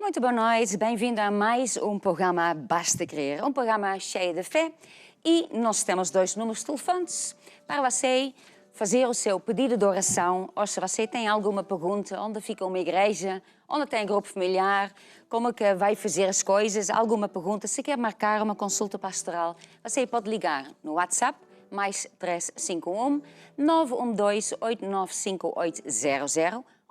Muito boa noite, bem-vindo a mais um programa Basta Crer, um programa cheio de fé e nós temos dois números de telefones para você fazer o seu pedido de oração ou se você tem alguma pergunta, onde fica uma igreja, onde tem grupo familiar, como que vai fazer as coisas, alguma pergunta, se quer marcar uma consulta pastoral, você pode ligar no WhatsApp mais 351 912 895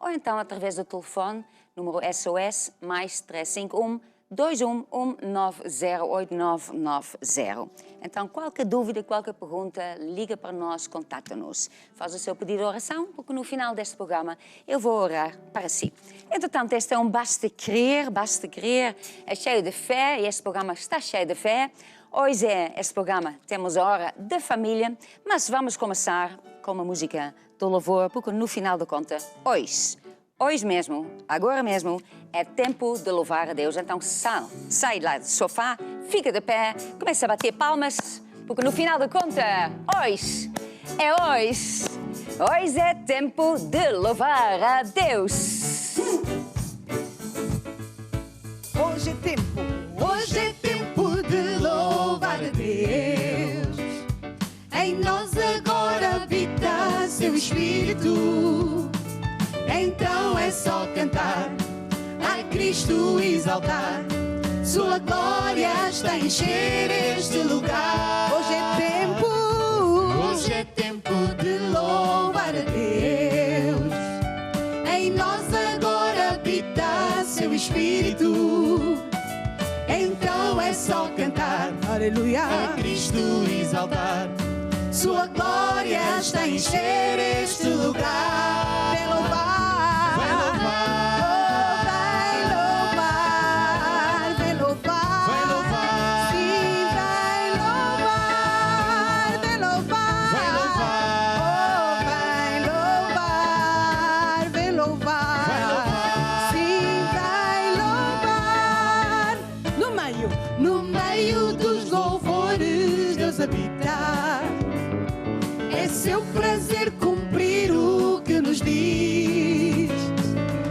ou então através do telefone, número SOS, mais 351 211908990. Então, qualquer dúvida, qualquer pergunta, liga para nós, contacta-nos. Faz o seu pedido de oração, porque no final deste programa eu vou orar para si. Entretanto, este é um Basta Crer, é cheio de fé e este programa está cheio de fé. Hoje este programa temos a hora da família, mas vamos começar com uma música do louvor, porque no final da conta, hoje mesmo, agora mesmo, é tempo de louvar a Deus. Então sai lá do sofá, fica de pé, começa a bater palmas, porque no final da conta, hoje é tempo de louvar a Deus. Hoje é tempo de louvar a Deus. Em nós agora habita seu Espírito. Então é só cantar, a Cristo exaltar. Sua glória está a encher este lugar. Hoje é tempo de louvar a Deus. Em nós agora habita seu Espírito. Então é só cantar, aleluia, a Cristo exaltar. Sua glória está a encher este lugar. Vem louvar, vai louvar, vai louvar, vai louvar, sim, vai louvar, vai louvar, vai louvar, vai louvar, sim, vai louvar. No meio dos louvores Deus habita. É seu prazer cumprir o que nos diz.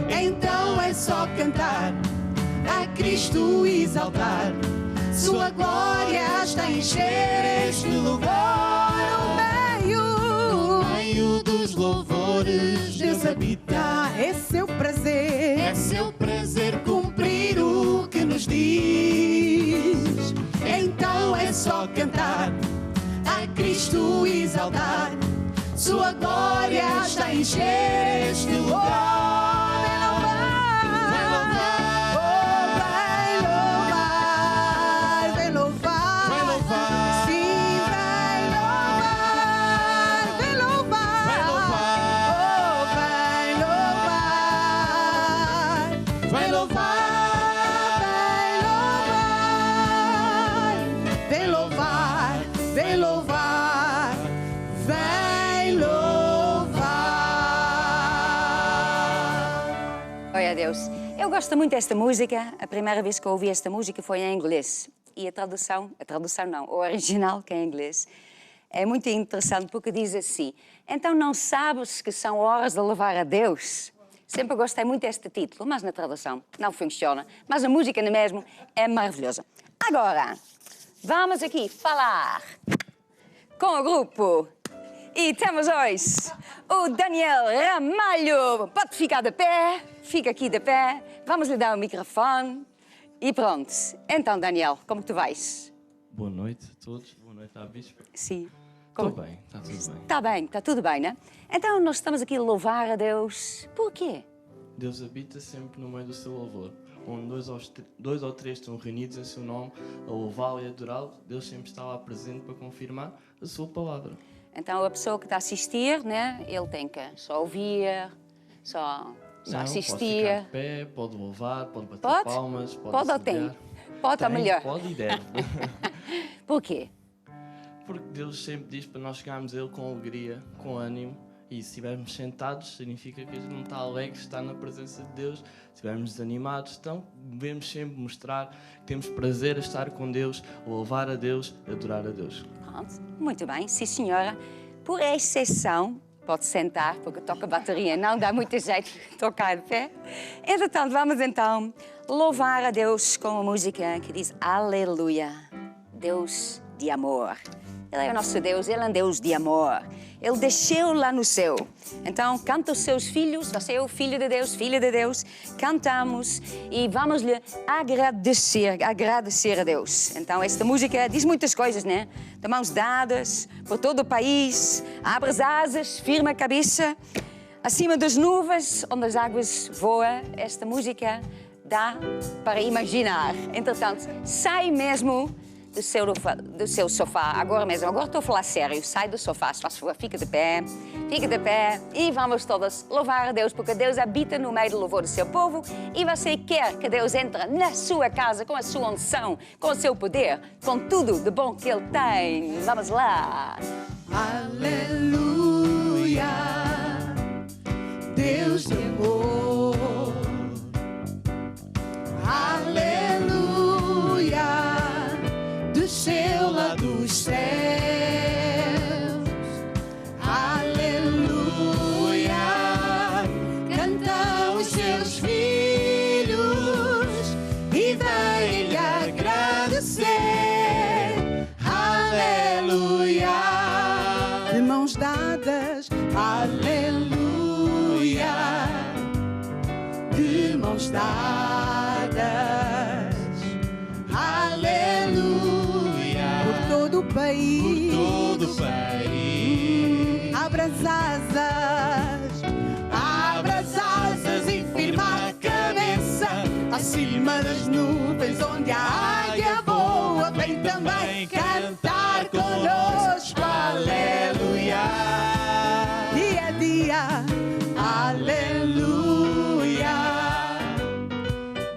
Então é só cantar, a Cristo exaltar. Sua glória está a encher este lugar. No meio dos louvores Deus habita. É seu prazer cumprir o que nos diz. Então é só cantar, a Cristo exaltar. Sua glória está a encher este lugar. Vai louvar, vai louvar, vai louvar, sim, vai louvar, vai louvar, vai louvar, vai louvar, vai louvar, vai louvar, vai louvar. Glória a Deus. Eu gosto muito desta música. A primeira vez que eu ouvi esta música foi em inglês. E a tradução não, o original, que é em inglês, é muito interessante porque diz assim: então não sabes que são horas de louvar a Deus? Sempre gostei muito deste título, mas na tradução não funciona. Mas a música mesmo é maravilhosa. Agora, vamos aqui falar com o grupo. E temos hoje o Daniel Ramalho. Pode ficar de pé, fica aqui de pé. Vamos lhe dar o microfone e pronto. Então, Daniel, como tu vais? Boa noite a todos, boa noite à Bispa. Sim. Estou bem, está tudo bem. Está bem, está tudo bem, né? Então, nós estamos aqui a louvar a Deus. Por quê? Deus habita sempre no meio do seu louvor. Onde dois ou três estão reunidos em seu nome, a louvá-lo e adorá-lo, Deus sempre está lá presente para confirmar a sua palavra. Então, a pessoa que está a assistir, né? Ele tem que só ouvir, só assistir. Pode ficar de pé, pode louvar, pode bater palmas, pode ou assobiar. tem? Pode ou melhor? Pode e deve. Por quê? Porque Deus sempre diz para nós chegarmos a Ele com alegria, com ânimo. E se estivermos sentados, significa que a gente não está alegre, está na presença de Deus. Se estivermos desanimados, então devemos sempre mostrar que temos prazer a estar com Deus, a louvar a Deus, a adorar a Deus. Pronto, muito bem, sim senhora. Por exceção, Pode sentar, porque toca bateria, não dá muito jeito de tocar de pé. Entretanto, vamos então louvar a Deus com uma música que diz Aleluia, Deus de amor. Ele é o nosso Deus, Ele é um Deus de amor. Ele desceu lá no céu. Então, canta os seus filhos, você é o filho de Deus, filha de Deus. Cantamos e vamos lhe agradecer a Deus. Então, esta música diz muitas coisas, né? De mãos dadas por todo o país, abre as asas, firma a cabeça, acima das nuvens, onde as águas voam. Esta música dá para imaginar. Entretanto, sai mesmo do seu sofá, agora mesmo, agora estou a falar sério, sai do sofá, se faz favor, fica de pé e vamos todos louvar a Deus, porque Deus habita no meio do louvor do seu povo e você quer que Deus entre na sua casa com a sua unção, com o seu poder, com tudo de bom que Ele tem. Vamos lá! Aleluia, Deus de amor. Aleluia, desceu lá dos céus. Aleluia, cantam os seus filhos e vem-lhe agradecer. Aleluia, de mãos dadas. Aleluia, de mãos dadas. Todo o país, abra as asas e firma a cabeça acima das nuvens onde a águia voa. Vem também cantar conosco, aleluia, dia a dia, aleluia,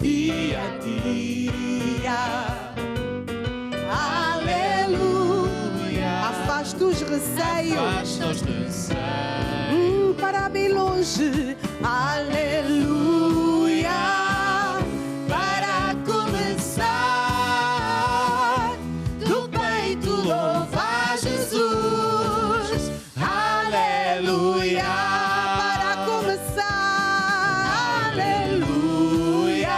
dia a dia. Afasta os receios, para bem longe, aleluia, para começar, do peito louva Jesus, aleluia, para começar, aleluia,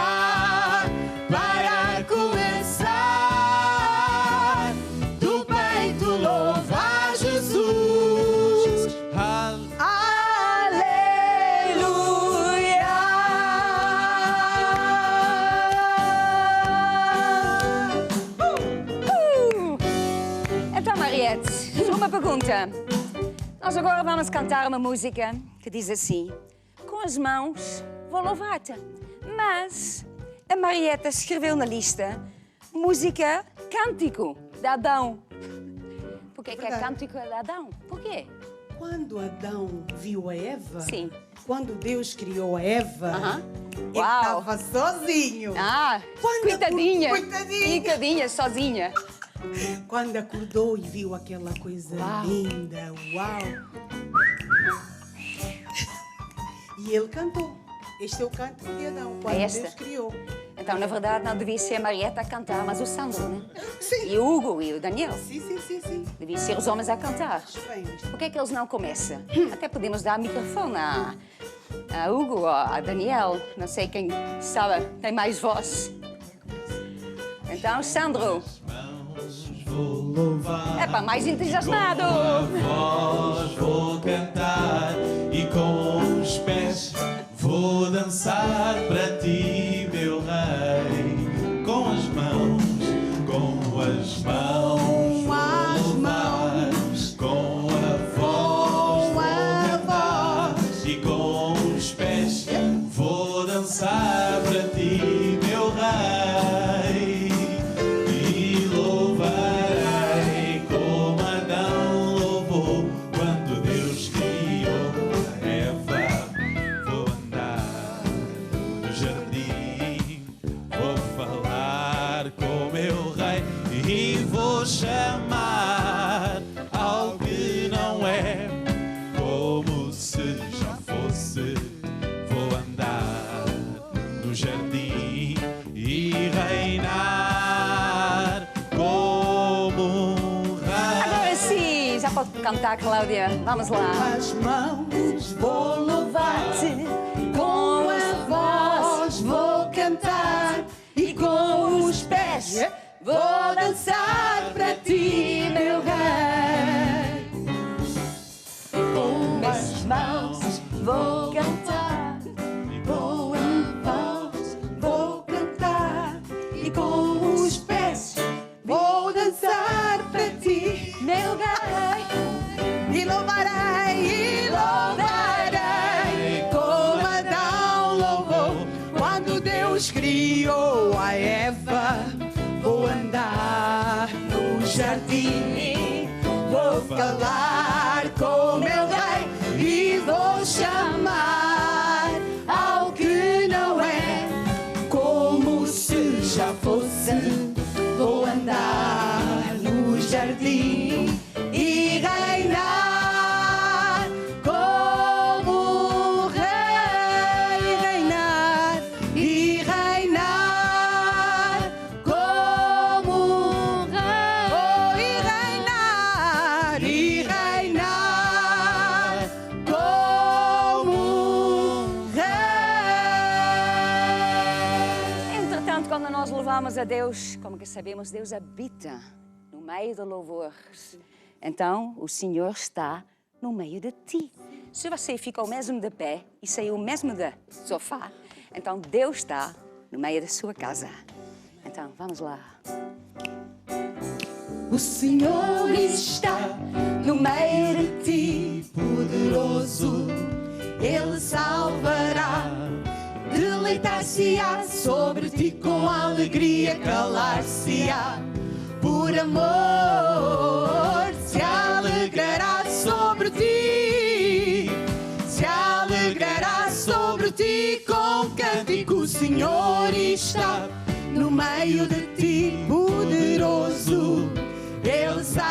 para começar, do peito louva Jesus, Então, Mariette, uma pergunta. Nós agora vamos cantar uma música que diz assim: com as mãos vou louvar-te. Mas a Mariette escreveu na lista música Cântico de Adão. Porquê que é Cântico de Adão? Porquê? Quando Adão viu a Eva, Sim. Quando Deus criou a Eva, ele Uau. estava sozinho. Coitadinha. Coitadinha. Coitadinha, sozinha. Quando acordou e viu aquela coisa linda, uau! E ele cantou. Este é o canto de Adão, quando Deus criou. Então, na verdade, não devia ser a Marieta a cantar, mas o Sandro, né? Sim. E o Hugo e o Daniel. Sim. Devia ser os homens a cantar. Bem, Por que é que eles não começam? Até podemos dar microfone a Hugo ou a Daniel. Não sei quem sabe, tem mais voz. Então, Sandro. Vou louvar, É para mais entusiasmado. com a voz vou cantar e com os pés vou dançar para ti, meu rei. Com as mãos vou louvar, com a voz vou cantar e com os pés vou dançar para ti, meu rei. Chamar algo que não é, como se já fosse. Vou andar no jardim e reinar como um rei. Agora sim, já pode cantar, Cláudia. Vamos lá. As mãos vou Louvar-te com a voz vou cantar e com os pés vou dançar para ti, meu rei. Com as mãos vou cantar, com a voz vou cantar e com os pés vou dançar para ti, meu rei. E louvarei, como Adão louvou quando Deus criou a Eva. Vou andar no jardim, vou falar com meu rei e vou chamar ao que não é como se já fosse. Vou andar no jardim e reinar como rei, reinar e reinar como rei, oh, e reinar como rei. Entretanto, quando nós louvamos a Deus, como que sabemos, Deus habita no meio do louvor. Então, o Senhor está no meio de ti. Se você ficou mesmo de pé e saiu mesmo do sofá, então Deus está no meio da sua casa. Então, vamos lá. O Senhor está no meio de ti, poderoso, Ele salvará. Deleitar-se-á sobre ti com alegria, calar-se-á por amor. Se alegrará sobre ti, se alegrará sobre ti com cântico. O Senhor está no meio de ti, poderoso, Ele salvará.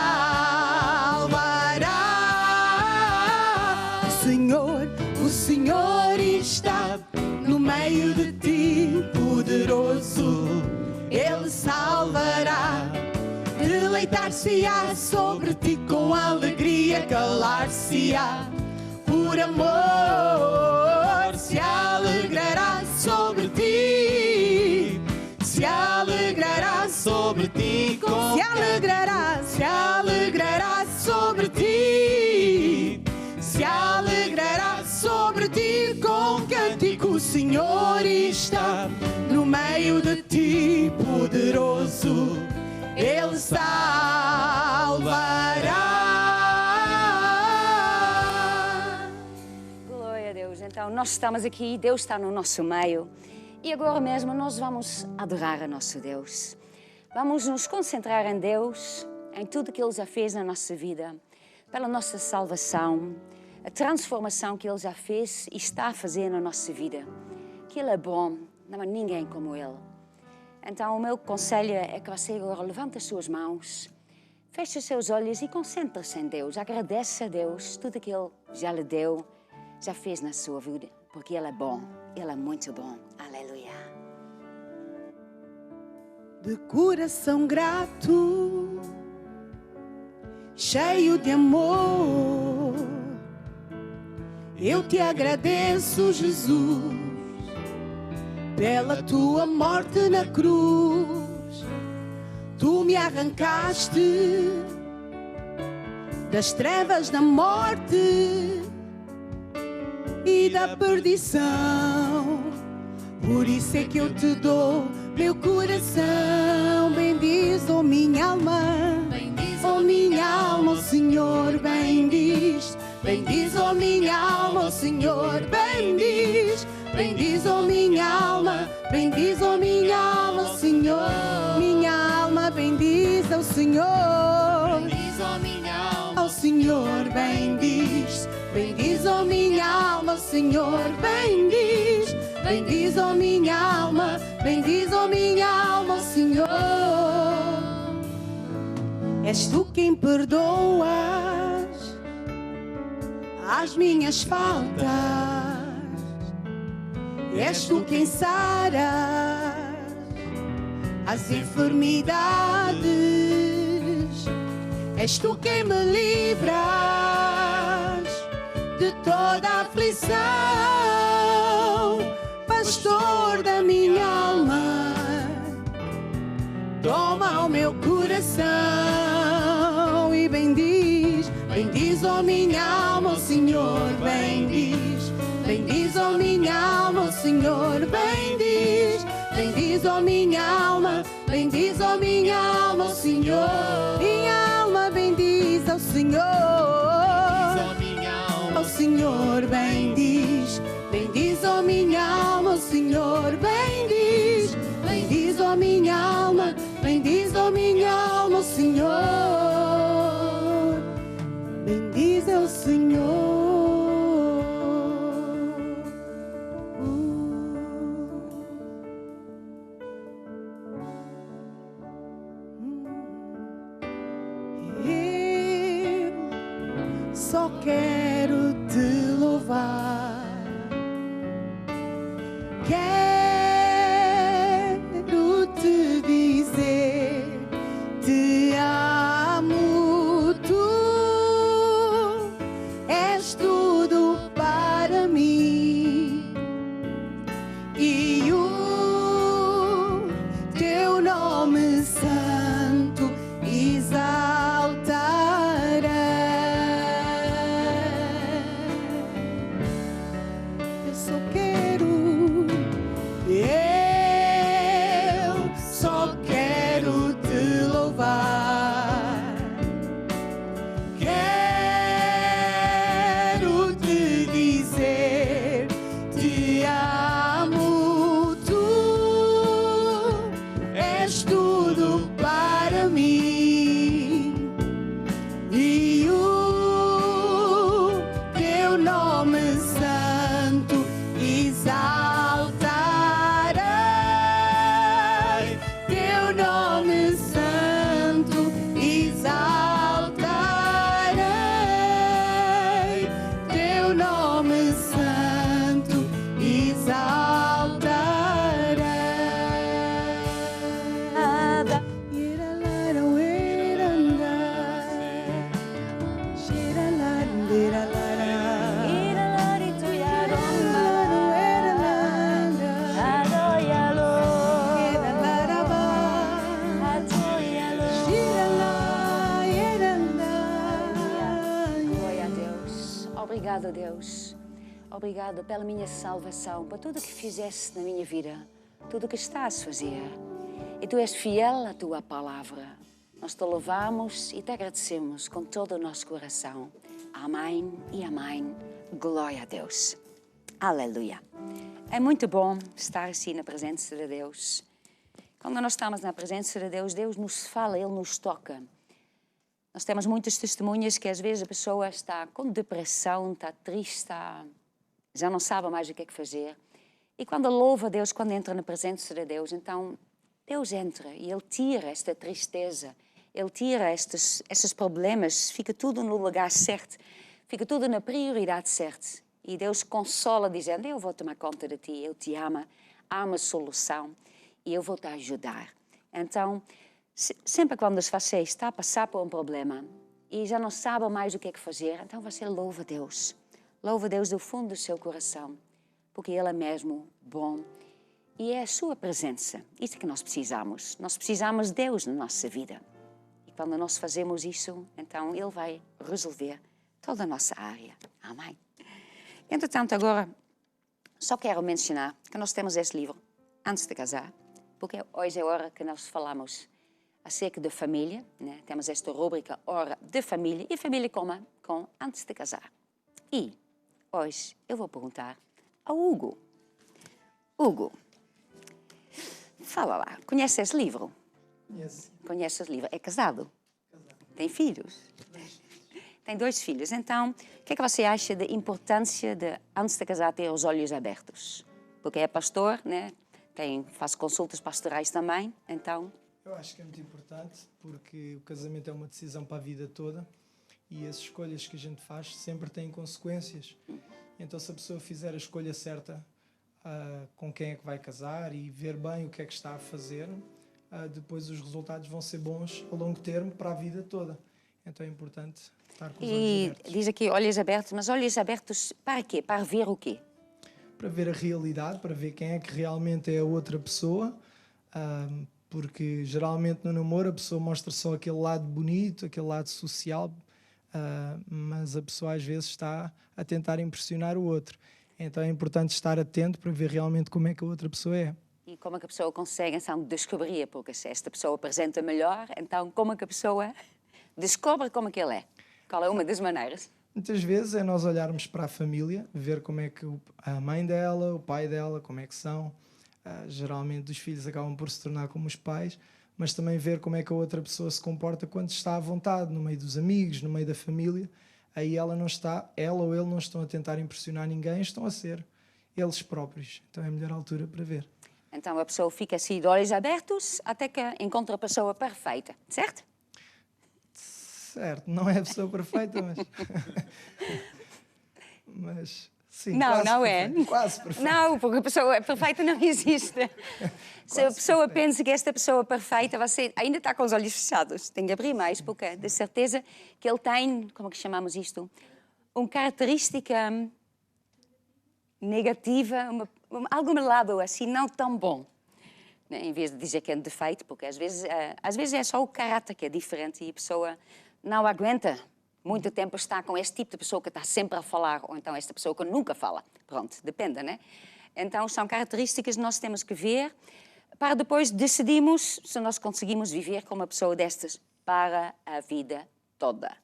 O Senhor está no meio de ti, poderoso, Ele salvará. Deleitar-se-á sobre ti com alegria, calar-se-á por amor. Se alegrará sobre ti, se alegrará sobre ti com... Se alegrará sobre ti, se alegrará sobre ti com cântico. O Senhor está no meio de ti, poderoso, Ele salvará. Glória a Deus. Então, nós estamos aqui, Deus está no nosso meio. E agora mesmo nós vamos adorar a nosso Deus. Vamos nos concentrar em Deus, em tudo que Ele já fez na nossa vida, pela nossa salvação, a transformação que Ele já fez e está a fazer na nossa vida. Que Ele é bom, não há ninguém como Ele. Então, o meu conselho é que você agora levante as suas mãos, feche os seus olhos e concentre-se em Deus. Agradece a Deus tudo que Ele já lhe deu, já fez na sua vida, porque Ele é bom, Ele é muito bom. Aleluia. De coração grato, cheio de amor, eu te agradeço, Jesus, pela tua morte na cruz. Tu me arrancaste das trevas da morte e da perdição. Por isso é que eu te dou meu coração. Bendiz, oh minha alma, oh minha alma, oh Senhor, bendiz. Bendiz, oh minha alma, oh Senhor, bendiz. Bendiz, oh minha alma, bendiz, oh minha alma, oh Senhor. Minha alma bendiz ao Senhor. Bendiz, oh minha alma, ao Senhor, bendiz. Bendiz, oh minha alma, oh Senhor, bendiz. Bendiz, oh minha alma, bendiz, oh minha alma, oh Senhor. És tu quem perdoas as minhas faltas. És tu quem saras as enfermidades. És tu quem me livras de toda aflição, pastor da minha alma. Toma o meu coração e bendiz, ó minha alma, o Senhor, bendiz, ó minha alma, o Senhor, bendiz, ó minha alma, ó minha alma, o Senhor, minha alma bendiz ao Senhor, ao Senhor, bendiz, ó minha alma, o Senhor, bendiz, ó minha alma, ó minha alma, o Senhor, bendiz ao Senhor. Eu só quero te louvar. Quero te dizer, te amo, tu és tudo para mim, e o teu nome santo exaltarei. Eu só quero te louvar. Quero te dizer, te amo, tu és tudo para mim, e o teu nome santo exaltarei, teu nome santo exaltarei, teu nome santo exaltarei. Glória a Deus. Obrigada, Deus. Obrigada pela minha salvação, por tudo que fizeste na minha vida, tudo que estás a fazer. E tu és fiel à tua palavra. Nós te louvamos e te agradecemos com todo o nosso coração. Amém e amém. Glória a Deus. Aleluia. É muito bom estar assim na presença de Deus. Quando nós estamos na presença de Deus, Deus nos fala, Ele nos toca. Nós temos muitas testemunhas que às vezes a pessoa está com depressão, está triste, já não sabe mais o que é que fazer. E quando louva a Deus, quando entra na presença de Deus, então Deus entra e Ele tira esta tristeza, Ele tira estes problemas, fica tudo no lugar certo, fica tudo na prioridade certa. E Deus consola dizendo, eu vou tomar conta de ti, eu te amo, há uma solução e eu vou te ajudar. Então, sempre quando você está a passar por um problema e já não sabe mais o que é que fazer, então você louva a Deus. Louva a Deus do fundo do seu coração, porque Ele é mesmo bom. E é a sua presença, isso que nós precisamos. Nós precisamos de Deus na nossa vida. E quando nós fazemos isso, então Ele vai resolver toda a nossa área. Amém. Entretanto, agora, só quero mencionar que nós temos este livro, Antes de Casar, porque hoje é a hora que nós falamos acerca da família, né? Temos esta rúbrica Hora de Família, e família com Antes de Casar. E hoje eu vou perguntar ao Hugo. Hugo, fala lá, conhece esse livro? Conheço. Conhece esse livro? É casado? Tem filhos? Tem 2 filhos. Então, o que é que você acha da importância de, antes de casar, ter os olhos abertos? Porque é pastor, né? Faz consultas pastorais também, então... Eu acho que é muito importante, porque o casamento é uma decisão para a vida toda e as escolhas que a gente faz sempre têm consequências. Então, se a pessoa fizer a escolha certa com quem é que vai casar e ver bem o que é que está a fazer, depois os resultados vão ser bons a longo termo para a vida toda. Então é importante estar com os olhos E abertos. diz aqui olhos abertos, mas olhos abertos para quê? Para ver o quê? Para ver a realidade, para ver quem é que realmente é a outra pessoa, porque geralmente no namoro a pessoa mostra só aquele lado bonito, aquele lado social, mas a pessoa às vezes está a tentar impressionar o outro. Então é importante estar atento para ver realmente como é que a outra pessoa é. E como é que a pessoa consegue, então, descobrir? Porque se esta pessoa apresenta melhor, então como é que a pessoa descobre como é que ele é? Qual é uma das maneiras? Muitas vezes é nós olharmos para a família, ver como é que a mãe dela, o pai dela, como é que são. Geralmente os filhos acabam por se tornar como os pais, mas também ver como é que a outra pessoa se comporta quando está à vontade, no meio dos amigos, no meio da família. Aí ela ou ele não estão a tentar impressionar ninguém, estão a ser eles próprios. Então é a melhor altura para ver. Então a pessoa fica assim de olhos abertos até que encontra a pessoa perfeita, certo? Certo, não é a pessoa perfeita, mas... mas sim, Não, quase não é. perfeita, quase perfeita. Não, porque a pessoa perfeita não existe. Se a pessoa pensa que esta pessoa perfeita, você ainda está com os olhos fechados. Tem que abrir mais, porque de certeza que ele tem, como é que chamamos isto? Uma característica negativa, algum lado assim não tão bom. Em vez de dizer que é um defeito, porque às vezes é só o caráter que é diferente e a pessoa não aguenta muito tempo estar com este tipo de pessoa que está sempre a falar, ou então esta pessoa que nunca fala. Pronto, depende, né? Então são características que nós temos que ver para depois decidirmos se nós conseguimos viver com uma pessoa destas para a vida toda.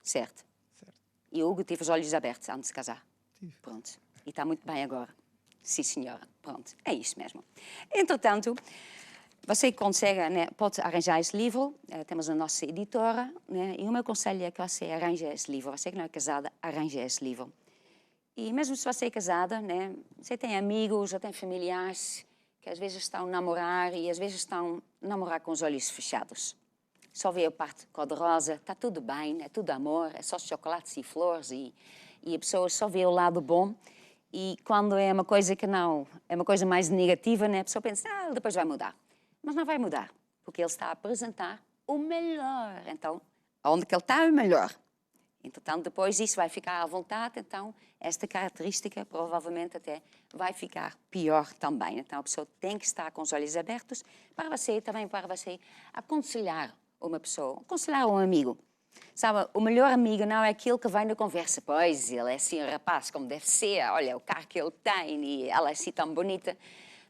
Certo? Certo. E o Hugo teve os olhos abertos antes de casar. Tive. Pronto. E está muito bem agora. Sim, senhora. Pronto. É isso mesmo. Entretanto, você consegue, né, pode arranjar esse livro. Temos a nossa editora. Né, e o meu conselho é que você arranje esse livro. Você que não é casada, arranje esse livro. E mesmo se você é casada, né, você tem amigos ou tem familiares que às vezes estão a namorar e às vezes estão a namorar com os olhos fechados. Só vê a parte cor-de-rosa, está tudo bem, é tudo amor, é só chocolates e flores e a pessoa só vê o lado bom. E quando é uma coisa que não, é uma coisa mais negativa, né, a pessoa pensa, depois vai mudar. Mas não vai mudar, porque ele está a apresentar o melhor. Então, onde que ele está é o melhor. Então, depois isso vai ficar à vontade, então esta característica provavelmente até vai ficar pior também. Então, a pessoa tem que estar com os olhos abertos para você aconselhar uma pessoa, aconselhar um amigo. Sabe, o melhor amigo não é aquele que vai na conversa. Pois, ele é assim um rapaz como deve ser, olha o carro que ele tem e ela é assim tão bonita.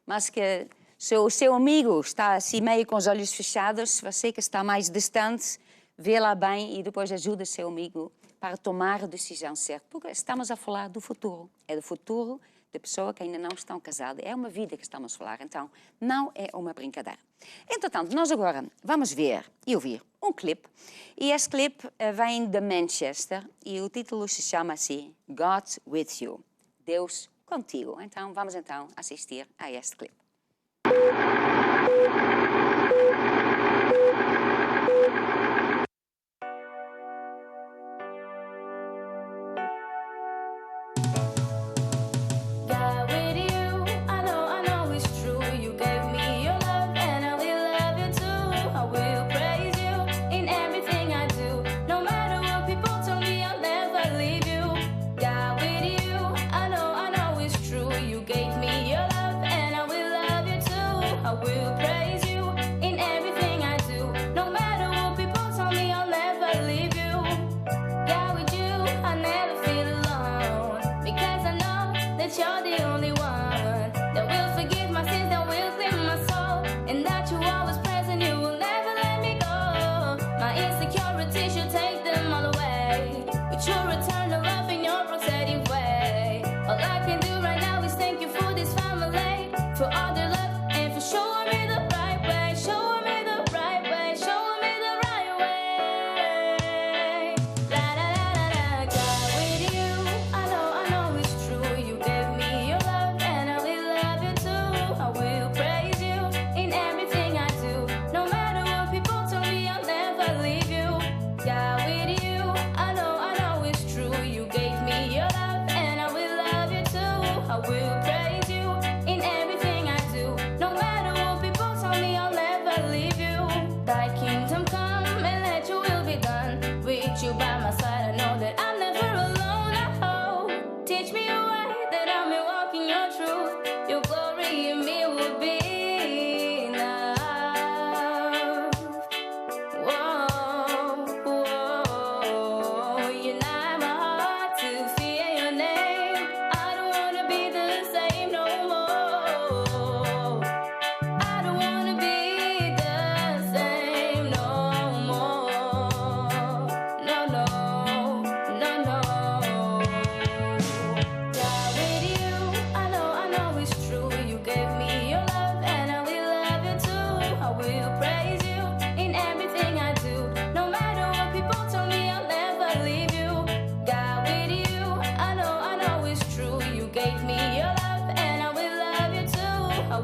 Mas que se o seu amigo está assim meio com os olhos fechados, você que está mais distante, vê lá bem e depois ajuda o seu amigo para tomar a decisão certa. Porque estamos a falar do futuro. É do futuro da pessoa que ainda não estão casada. É uma vida que estamos a falar. Então, não é uma brincadeira. Entretanto, nós agora vamos ver e ouvir um clipe. E este clipe vem de Manchester e o título se chama assim God With You. Deus contigo. Então, vamos então assistir a este clipe. I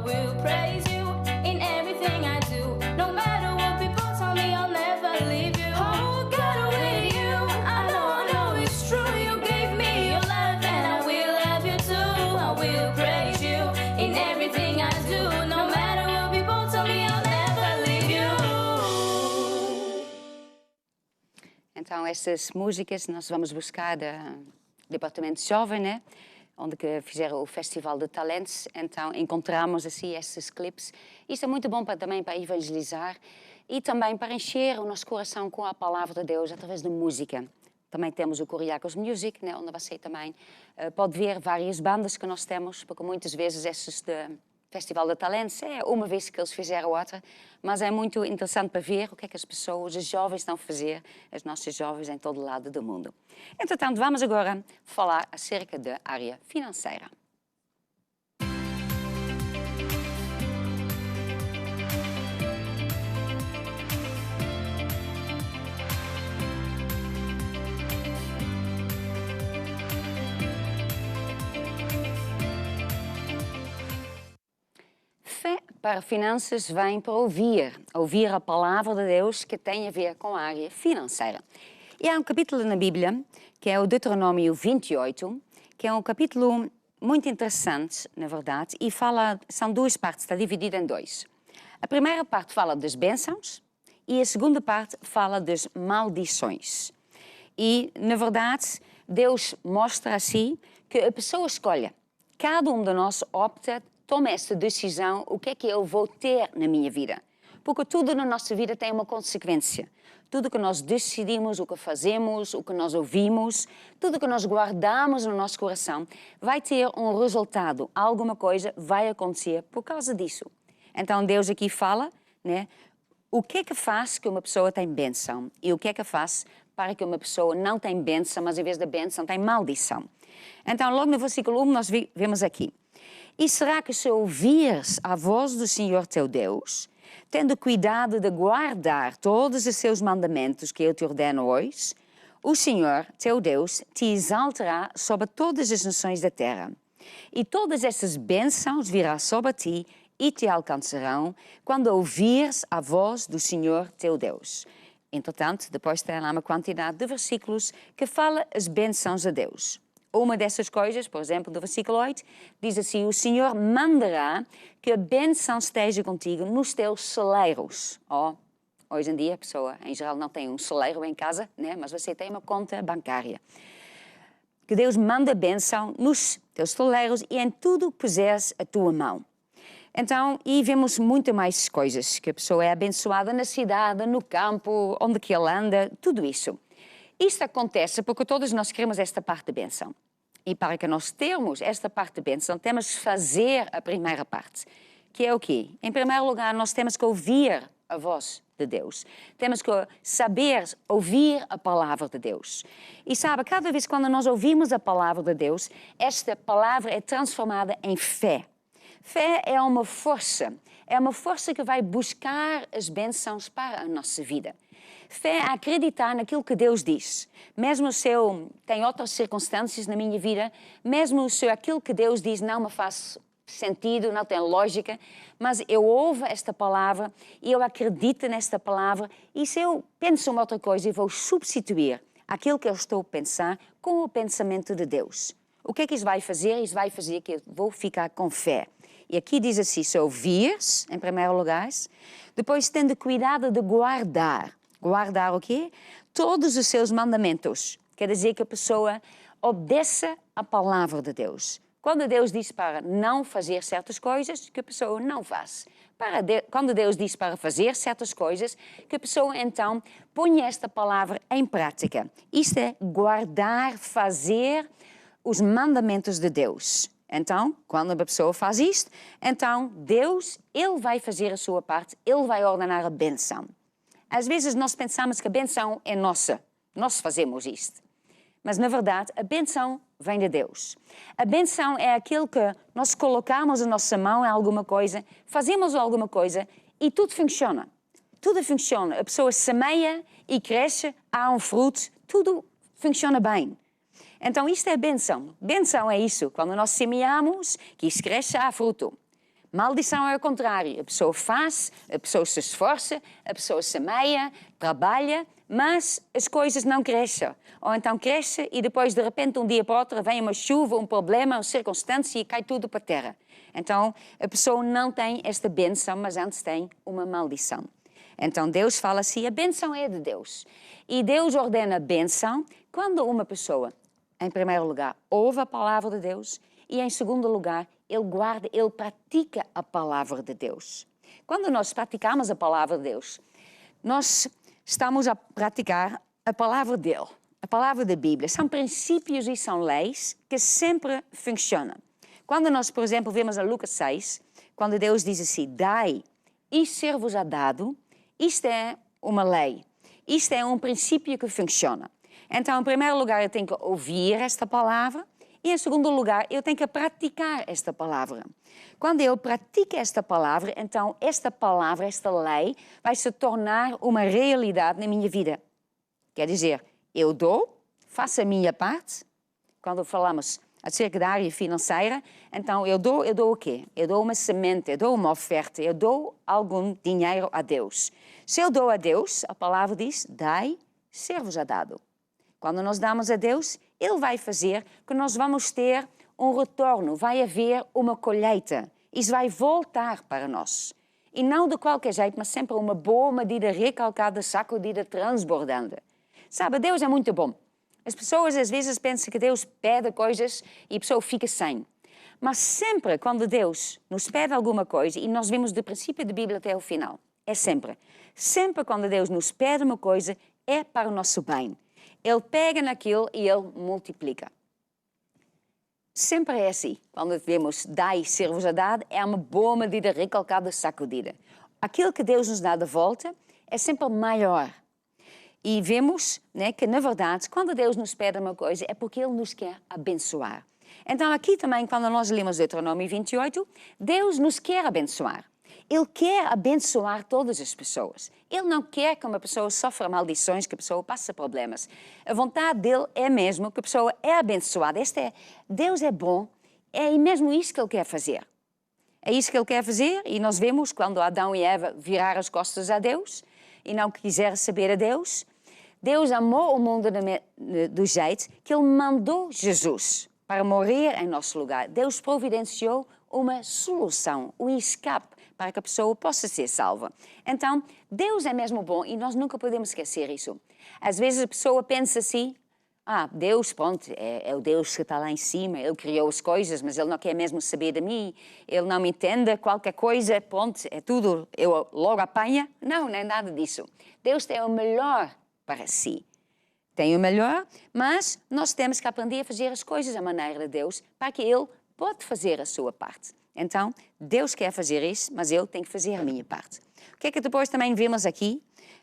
will praise you in everything I do. No matter what people tell me, I'll never leave you. Oh, God, with you, I know it's true. You gave me your love and I will love you too. I will praise you in everything I do. No matter what people tell me, I'll never leave you. Então, essas músicas nós vamos buscar do Departamento Jovem, né? Onde que fizeram o Festival de Talentos. Então, encontramos assim esses clipes. Isso é muito bom também para evangelizar e também para encher o nosso coração com a palavra de Deus através da música. Também temos o Curiacos Music, né? Onde você também pode ver várias bandas que nós temos, porque muitas vezes esses de Festival de Talentos é uma vez que eles fizeram outra, mas é muito interessante para ver o que é que as pessoas, os jovens estão a fazer, as nossas jovens em todo lado do mundo. Entretanto, vamos agora falar acerca da área financeira. Fé para finanças vem para ouvir a palavra de Deus que tem a ver com a área financeira. E há um capítulo na Bíblia, que é o Deuteronômio 28, que é um capítulo muito interessante, na verdade, e são duas partes, está dividido em dois. A primeira parte fala das bênçãos e a segunda parte fala das maldições. E, na verdade, Deus mostra assim que a pessoa escolhe. Cada um de nós opta, toma essa decisão, o que é que eu vou ter na minha vida. Porque tudo na nossa vida tem uma consequência. Tudo que nós decidimos, o que fazemos, o que nós ouvimos, tudo que nós guardamos no nosso coração, vai ter um resultado. Alguma coisa vai acontecer por causa disso. Então Deus aqui fala, né, o que é que faz que uma pessoa tem bênção e o que é que faz para que uma pessoa não tem bênção, mas em vez da bênção tem maldição. Então logo no versículo 1 nós vemos aqui. E será que se ouvires a voz do Senhor teu Deus, tendo cuidado de guardar todos os seus mandamentos que eu te ordeno hoje, o Senhor teu Deus te exaltará sobre todas as nações da terra. E todas essas bênçãos virão sobre ti e te alcançarão quando ouvires a voz do Senhor teu Deus. Entretanto, depois tem lá uma quantidade de versículos que fala as bênçãos a Deus. Uma dessas coisas, por exemplo, do versículo 8, diz assim, o Senhor mandará que a bênção esteja contigo nos teus celeiros. Hoje em dia a pessoa, em geral, não tem um celeiro em casa, né? Mas você tem uma conta bancária. Que Deus manda a bênção nos teus celeiros e em tudo que puseres a tua mão. Então, e vemos muito mais coisas, que a pessoa é abençoada na cidade, no campo, onde que ela anda, tudo isso. Isto acontece porque todos nós queremos esta parte de bênção. E para que nós tenhamos esta parte de bênção, temos que fazer a primeira parte, que é o quê? Em primeiro lugar, nós temos que ouvir a voz de Deus. Temos que saber ouvir a palavra de Deus. E sabe, cada vez quando nós ouvimos a palavra de Deus, esta palavra é transformada em fé. Fé é uma força que vai buscar as bênçãos para a nossa vida. Fé é acreditar naquilo que Deus diz. Mesmo se eu tenho outras circunstâncias na minha vida, mesmo se aquilo que Deus diz não me faz sentido, não tem lógica, mas eu ouvo esta palavra e eu acredito nesta palavra e se eu penso uma outra coisa, eu vou substituir aquilo que eu estou a pensar com o pensamento de Deus. O que é que isso vai fazer? Isso vai fazer que eu vou ficar com fé. E aqui diz assim, se ouvires, em primeiro lugar, depois tendo cuidado de guardar. Guardar o quê? Todos os seus mandamentos. Quer dizer que a pessoa obedeça a palavra de Deus. Quando Deus diz para não fazer certas coisas, que a pessoa não faz. Quando Deus diz para fazer certas coisas, que a pessoa então ponha esta palavra em prática. Isto é guardar, fazer os mandamentos de Deus. Então, quando a pessoa faz isto, então Deus, Ele vai fazer a sua parte, Ele vai ordenar a bênção. Às vezes nós pensamos que a bênção é nossa, nós fazemos isto. Mas, na verdade, a bênção vem de Deus. A bênção é aquilo que nós colocamos a nossa mão em alguma coisa, fazemos alguma coisa e tudo funciona. Tudo funciona. A pessoa semeia e cresce, há um fruto, tudo funciona bem. Então, isto é bênção. Bênção é isso. Quando nós semeamos, que isso cresce, há fruto. Maldição é o contrário. A pessoa faz, a pessoa se esforça, a pessoa semeia, trabalha, mas as coisas não crescem. Ou então cresce e depois, de repente, um dia para o outro, vem uma chuva, um problema, uma circunstância e cai tudo para a terra. Então, a pessoa não tem esta bênção, mas antes tem uma maldição. Então, Deus fala assim, a bênção é de Deus. E Deus ordena a bênção quando uma pessoa, em primeiro lugar, ouve a palavra de Deus e, em segundo lugar, ele guarda, ele pratica a palavra de Deus. Quando nós praticamos a palavra de Deus, nós estamos a praticar a palavra dele, a palavra da Bíblia. São princípios e são leis que sempre funcionam. Quando nós, por exemplo, vemos a Lucas 6, quando Deus diz assim, dai e ser-vos-á dado, isto é uma lei, isto é um princípio que funciona. Então, em primeiro lugar, eu tenho que ouvir esta palavra e, em segundo lugar, eu tenho que praticar esta palavra. Quando eu pratico esta palavra, então esta palavra, esta lei, vai se tornar uma realidade na minha vida. Quer dizer, eu dou, faço a minha parte. Quando falamos acerca da área financeira, então eu dou o quê? Eu dou uma semente, eu dou uma oferta, eu dou algum dinheiro a Deus. Se eu dou a Deus, a palavra diz, dai, ser-vos-á dado. Quando nós damos a Deus, Ele vai fazer que nós vamos ter um retorno, vai haver uma colheita. Isso vai voltar para nós. E não de qualquer jeito, mas sempre uma boa medida recalcada, sacudida, transbordante. Sabe, Deus é muito bom. As pessoas às vezes pensam que Deus pede coisas e a pessoa fica sem. Mas sempre quando Deus nos pede alguma coisa, e nós vimos do princípio da Bíblia até o final, é sempre. Sempre quando Deus nos pede uma coisa, é para o nosso bem. Ele pega naquilo e Ele multiplica. Sempre é assim. Quando vemos dai, ser-vos-á dado, é uma boa medida recalcada, sacudida. Aquilo que Deus nos dá de volta é sempre maior. E vemos, né, que, na verdade, quando Deus nos pede uma coisa, é porque Ele nos quer abençoar. Então, aqui também, quando nós lemos Deuteronômio 28, Deus nos quer abençoar. Ele quer abençoar todas as pessoas. Ele não quer que uma pessoa sofra maldições, que a pessoa passe problemas. A vontade dele é mesmo que a pessoa é abençoada. Deus é bom, é mesmo isso que Ele quer fazer. É isso que Ele quer fazer e nós vemos quando Adão e Eva viraram as costas a Deus e não quiseram saber a Deus. Deus amou o mundo do jeito que Ele mandou Jesus para morrer em nosso lugar. Deus providenciou uma solução, um escape para que a pessoa possa ser salva. Então, Deus é mesmo bom e nós nunca podemos esquecer isso. Às vezes a pessoa pensa assim, Deus, pronto, é o Deus que está lá em cima, Ele criou as coisas, mas Ele não quer mesmo saber de mim, Ele não me entende, qualquer coisa, pronto, é tudo, eu logo apanha. Não é nada disso. Deus tem o melhor para si. Tem o melhor, mas nós temos que aprender a fazer as coisas à maneira de Deus para que Ele pode fazer a sua parte. Então, Deus quer fazer isso, mas eu tenho que fazer a minha parte. O que é que depois também vemos aqui,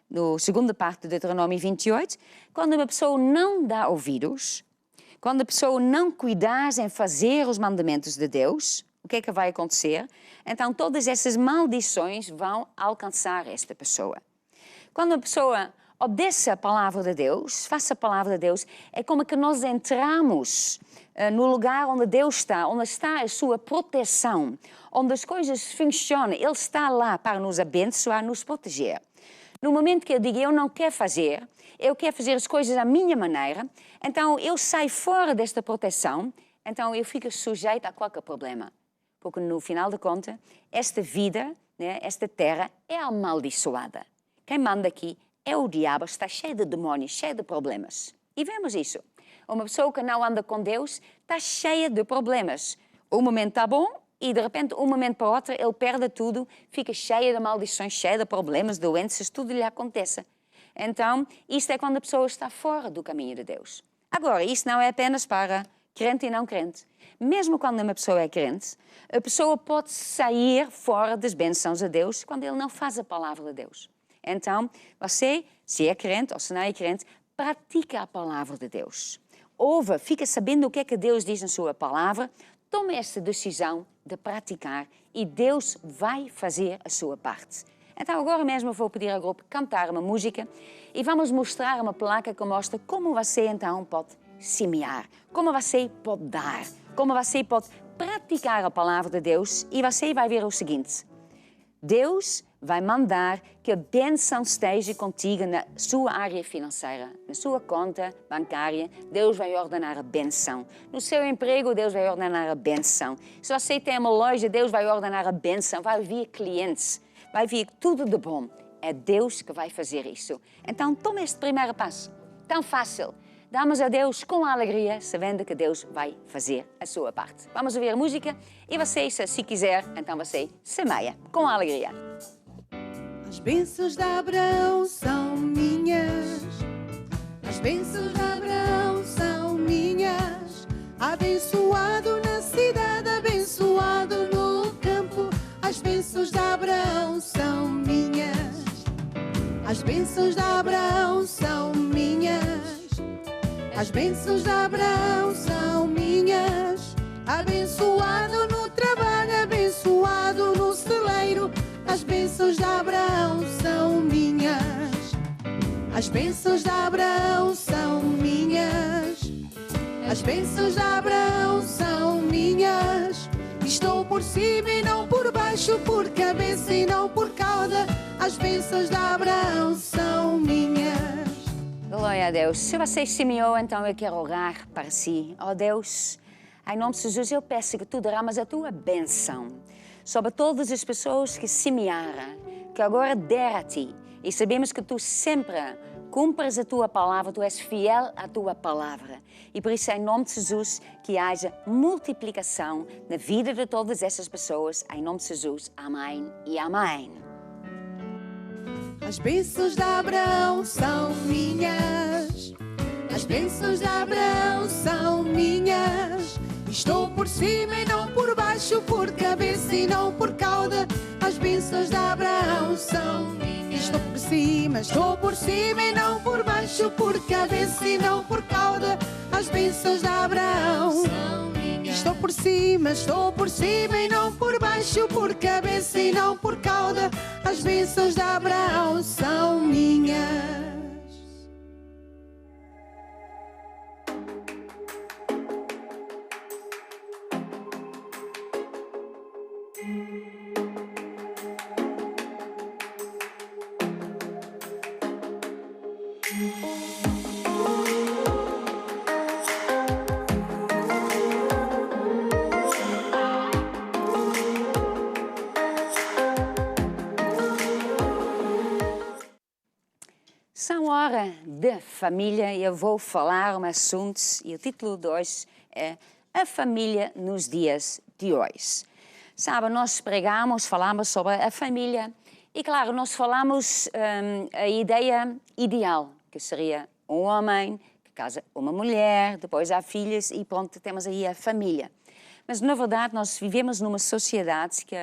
na segunda parte de Deuteronômio 28, quando uma pessoa não dá ouvidos, quando a pessoa não cuidar em fazer os mandamentos de Deus, o que é que vai acontecer? Então, todas essas maldições vão alcançar esta pessoa. Quando a pessoa obedece a palavra de Deus, faça a palavra de Deus, é como que nós entramos no lugar onde Deus está, onde está a sua proteção, onde as coisas funcionam. Ele está lá para nos abençoar, nos proteger. No momento que eu digo, eu não quero fazer, eu quero fazer as coisas à minha maneira, então eu saio fora desta proteção, então eu fico sujeito a qualquer problema. Porque no final de contas, esta vida, né, esta terra é amaldiçoada. Quem manda aqui é o diabo, está cheio de demónios, cheio de problemas. E vemos isso. Uma pessoa que não anda com Deus está cheia de problemas. Um momento está bom e, de repente, um momento para o outro, ele perde tudo, fica cheia de maldições, cheia de problemas, doenças, tudo lhe acontece. Então, isto é quando a pessoa está fora do caminho de Deus. Agora, isso não é apenas para crente e não crente. Mesmo quando uma pessoa é crente, a pessoa pode sair fora das bênçãos de Deus quando ele não faz a palavra de Deus. Então, você, se é crente ou se não é crente, pratica a palavra de Deus. Ouve, fica sabendo o que é que Deus diz na sua palavra, tome essa decisão de praticar e Deus vai fazer a sua parte. Então agora mesmo eu vou pedir ao grupo cantar uma música e vamos mostrar uma placa que mostra como você então pode semear, como você pode dar, como você pode praticar a palavra de Deus e você vai ver o seguinte. Deus vai mandar que a bênção esteja contigo na sua área financeira, na sua conta bancária. Deus vai ordenar a bênção. No seu emprego, Deus vai ordenar a bênção. Se você tem uma loja, Deus vai ordenar a bênção. Vai vir clientes, vai vir tudo de bom. É Deus que vai fazer isso. Então, tome este primeiro passo. Tão fácil. Damos a Deus com alegria, sabendo que Deus vai fazer a sua parte. Vamos ouvir a música e você, se quiser, então você semeia com alegria. As bênçãos de Abraão são minhas. As bênçãos de Abraão são minhas. Abençoado na cidade, abençoado no campo. As bênçãos de Abraão são minhas. As bênçãos de Abraão são minhas. As bênçãos de Abraão são minhas. Abençoado no trabalho, abençoado no celeiro. As bênçãos de Abraão são minhas. As bênçãos de Abraão são minhas. As bênçãos de Abraão são minhas. Estou por cima e não por baixo, por cabeça e não por cauda. As bênçãos de Abraão são minhas. Glória a Deus. Se você semeou, então eu quero orar para si. Ó Deus, em nome de Jesus, eu peço que tu derramas a tua bênção sobre todas as pessoas que semearam, que agora der a ti. E sabemos que tu sempre cumpres a tua palavra, tu és fiel à tua palavra. E por isso, em nome de Jesus, que haja multiplicação na vida de todas essas pessoas. Em nome de Jesus, amém e amém. As bênçãos de Abraão são minhas. As bênçãos de Abraão são minhas. Estou por cima e não por baixo, por cabeça e não por cauda. As bênçãos de Abraão são minhas. Estou por cima e não por baixo, por cabeça e não por cauda. As bênçãos de Abraão são minhas. Estou por cima e não por baixo, por cabeça e não por cauda. As bênçãos de Abraão são minhas. São hora de família e eu vou falar um assunto e o título de hoje é A Família nos Dias de Hoje. Sabe, nós falamos sobre a família e, claro, nós falamos a ideia ideal, que seria um homem que casa uma mulher, depois há filhos e pronto, temos aí a família. Mas, na verdade, nós vivemos numa sociedade que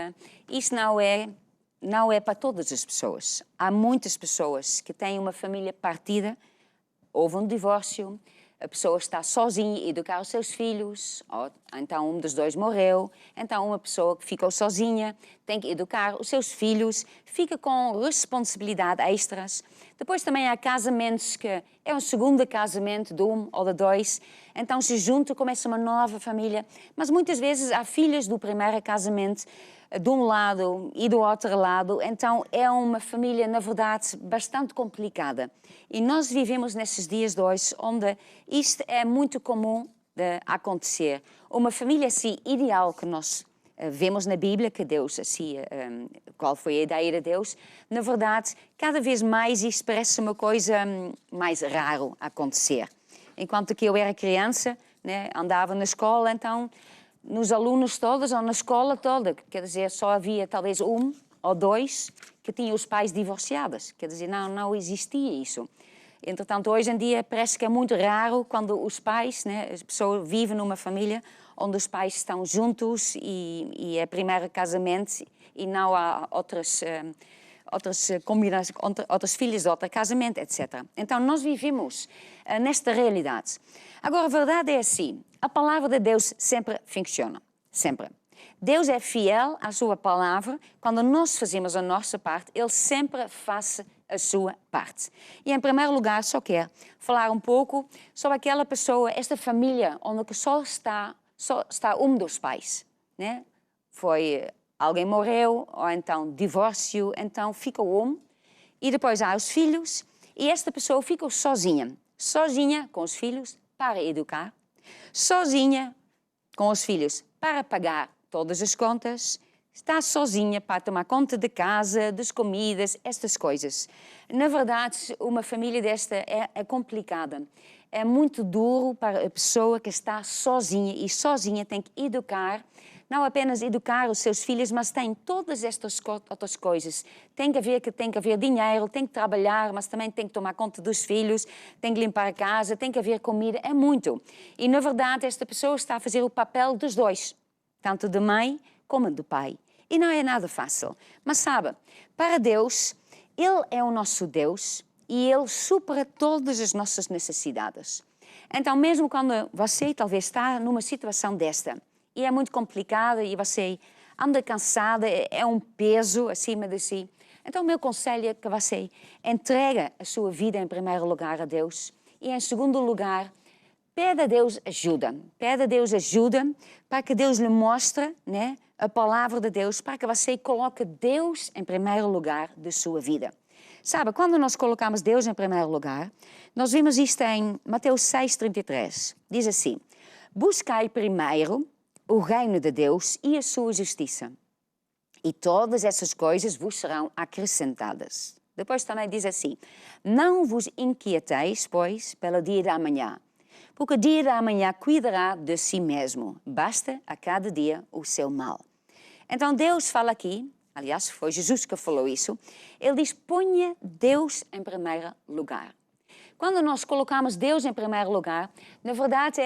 isso não é para todas as pessoas. Há muitas pessoas que têm uma família partida, houve um divórcio, a pessoa está sozinha a educar os seus filhos, ou então um dos dois morreu, então uma pessoa que ficou sozinha tem que educar os seus filhos, fica com responsabilidade extras. Depois também há casamentos que é um segundo casamento de um ou de dois, então se juntam, começa uma nova família, mas muitas vezes há filhos do primeiro casamento de um lado e do outro lado, então é uma família, na verdade, bastante complicada. E nós vivemos nesses dias de hoje onde isto é muito comum de acontecer. Uma família assim ideal que nós vemos na Bíblia, que Deus, assim, qual foi a ideia de Deus, na verdade, cada vez mais isto parece uma coisa mais raro acontecer. Enquanto que eu era criança, né, andava na escola, então nos alunos todos ou na escola toda, quer dizer, só havia talvez um ou dois que tinham os pais divorciados, quer dizer, não existia isso. Entretanto, hoje em dia parece que é muito raro quando os pais, né, as pessoas vivem numa família onde os pais estão juntos e é primeiro casamento e não há outras combinações, outros filhos de outro casamento, etc. Então, nós vivemos nesta realidade. Agora, a verdade é assim, a palavra de Deus sempre funciona, sempre. Deus é fiel à sua palavra, quando nós fazemos a nossa parte, Ele sempre faz a sua parte. E, em primeiro lugar, só quero falar um pouco sobre aquela pessoa, esta família, onde só está só está dos pais, né? Foi alguém morreu, ou então divórcio, então fica e depois há os filhos, e esta pessoa fica sozinha com os filhos para educar, sozinha com os filhos para pagar todas as contas, está sozinha para tomar conta de casa, das comidas, estas coisas. Na verdade, uma família desta é complicada. É muito duro para a pessoa que está sozinha e sozinha tem que educar, não apenas educar os seus filhos, mas tem todas estas outras coisas. Tem que haver dinheiro, tem que trabalhar, mas também tem que tomar conta dos filhos, tem que limpar a casa, tem que haver comida, é muito. E, na verdade, esta pessoa está a fazer o papel dos dois, tanto de mãe como de pai. E não é nada fácil. Mas sabe, para Deus, Ele é o nosso Deus e Ele supera todas as nossas necessidades. Então, mesmo quando você talvez está numa situação desta, e é muito complicada e você anda cansada, é um peso acima de si. Então, o meu conselho é que você entregue a sua vida em primeiro lugar a Deus e, em segundo lugar, pede a Deus ajuda. Pede a Deus ajuda para que Deus lhe mostre, né, a palavra de Deus, para que você coloque Deus em primeiro lugar da sua vida. Sabe, quando nós colocamos Deus em primeiro lugar, nós vimos isto em Mateus 6,33. Diz assim: buscai primeiro o reino de Deus e a sua justiça, e todas essas coisas vos serão acrescentadas. Depois também diz assim: não vos inquieteis, pois, pelo dia da manhã, porque o dia da manhã cuidará de si mesmo. Basta a cada dia o seu mal. Então Deus fala aqui, aliás, foi Jesus que falou isso, Ele diz: ponha Deus em primeiro lugar. Quando nós colocamos Deus em primeiro lugar, na verdade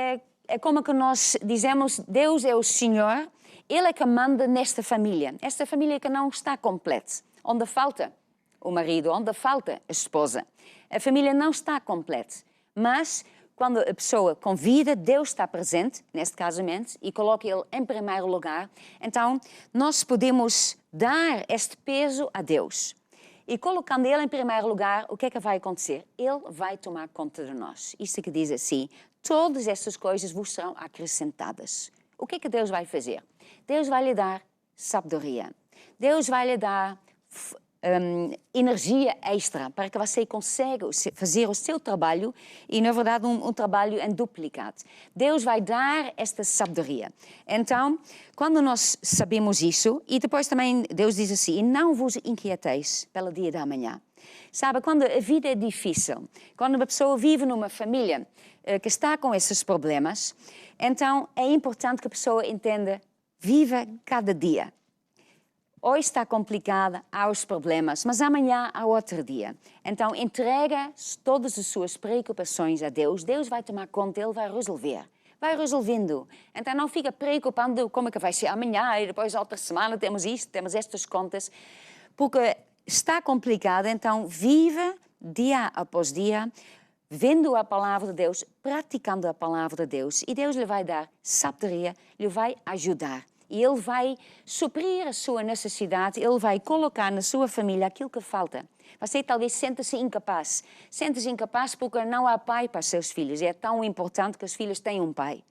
é como que nós dizemos: Deus é o Senhor, Ele é que manda nesta família. Esta família que não está completa, onde falta o marido, onde falta a esposa. A família não está completa, mas quando a pessoa convida, Deus está presente neste casamento e coloca Ele em primeiro lugar, então nós podemos dar este peso a Deus. E colocando Ele em primeiro lugar, o que é que vai acontecer? Ele vai tomar conta de nós. Isto que diz assim: todas essas coisas vos serão acrescentadas. O que é que Deus vai fazer? Deus vai lhe dar sabedoria. Deus vai lhe dar energia extra para que você consiga fazer o seu trabalho e, na verdade, um trabalho em duplicado. Deus vai dar esta sabedoria. Então, quando nós sabemos isso, e depois também Deus diz assim: e não vos inquieteis pelo dia da manhã. Sabe, quando a vida é difícil, quando uma pessoa vive numa família que está com esses problemas, então é importante que a pessoa entenda: viva cada dia. Hoje está complicada, há os problemas, mas amanhã há outro dia. Então entrega todas as suas preocupações a Deus. Deus vai tomar conta, Ele vai resolver. Vai resolvendo. Então não fica preocupando como é que vai ser amanhã e depois outra semana temos isto, temos estas contas. Porque está complicado, então viva dia após dia, vendo a palavra de Deus, praticando a palavra de Deus. E Deus lhe vai dar sabedoria, lhe vai ajudar. E Ele vai suprir a sua necessidade, Ele vai colocar na sua família aquilo que falta. Você talvez senta-se incapaz. Senta-se incapaz porque não há pai para os seus filhos. É tão importante que os filhos tenham um pai.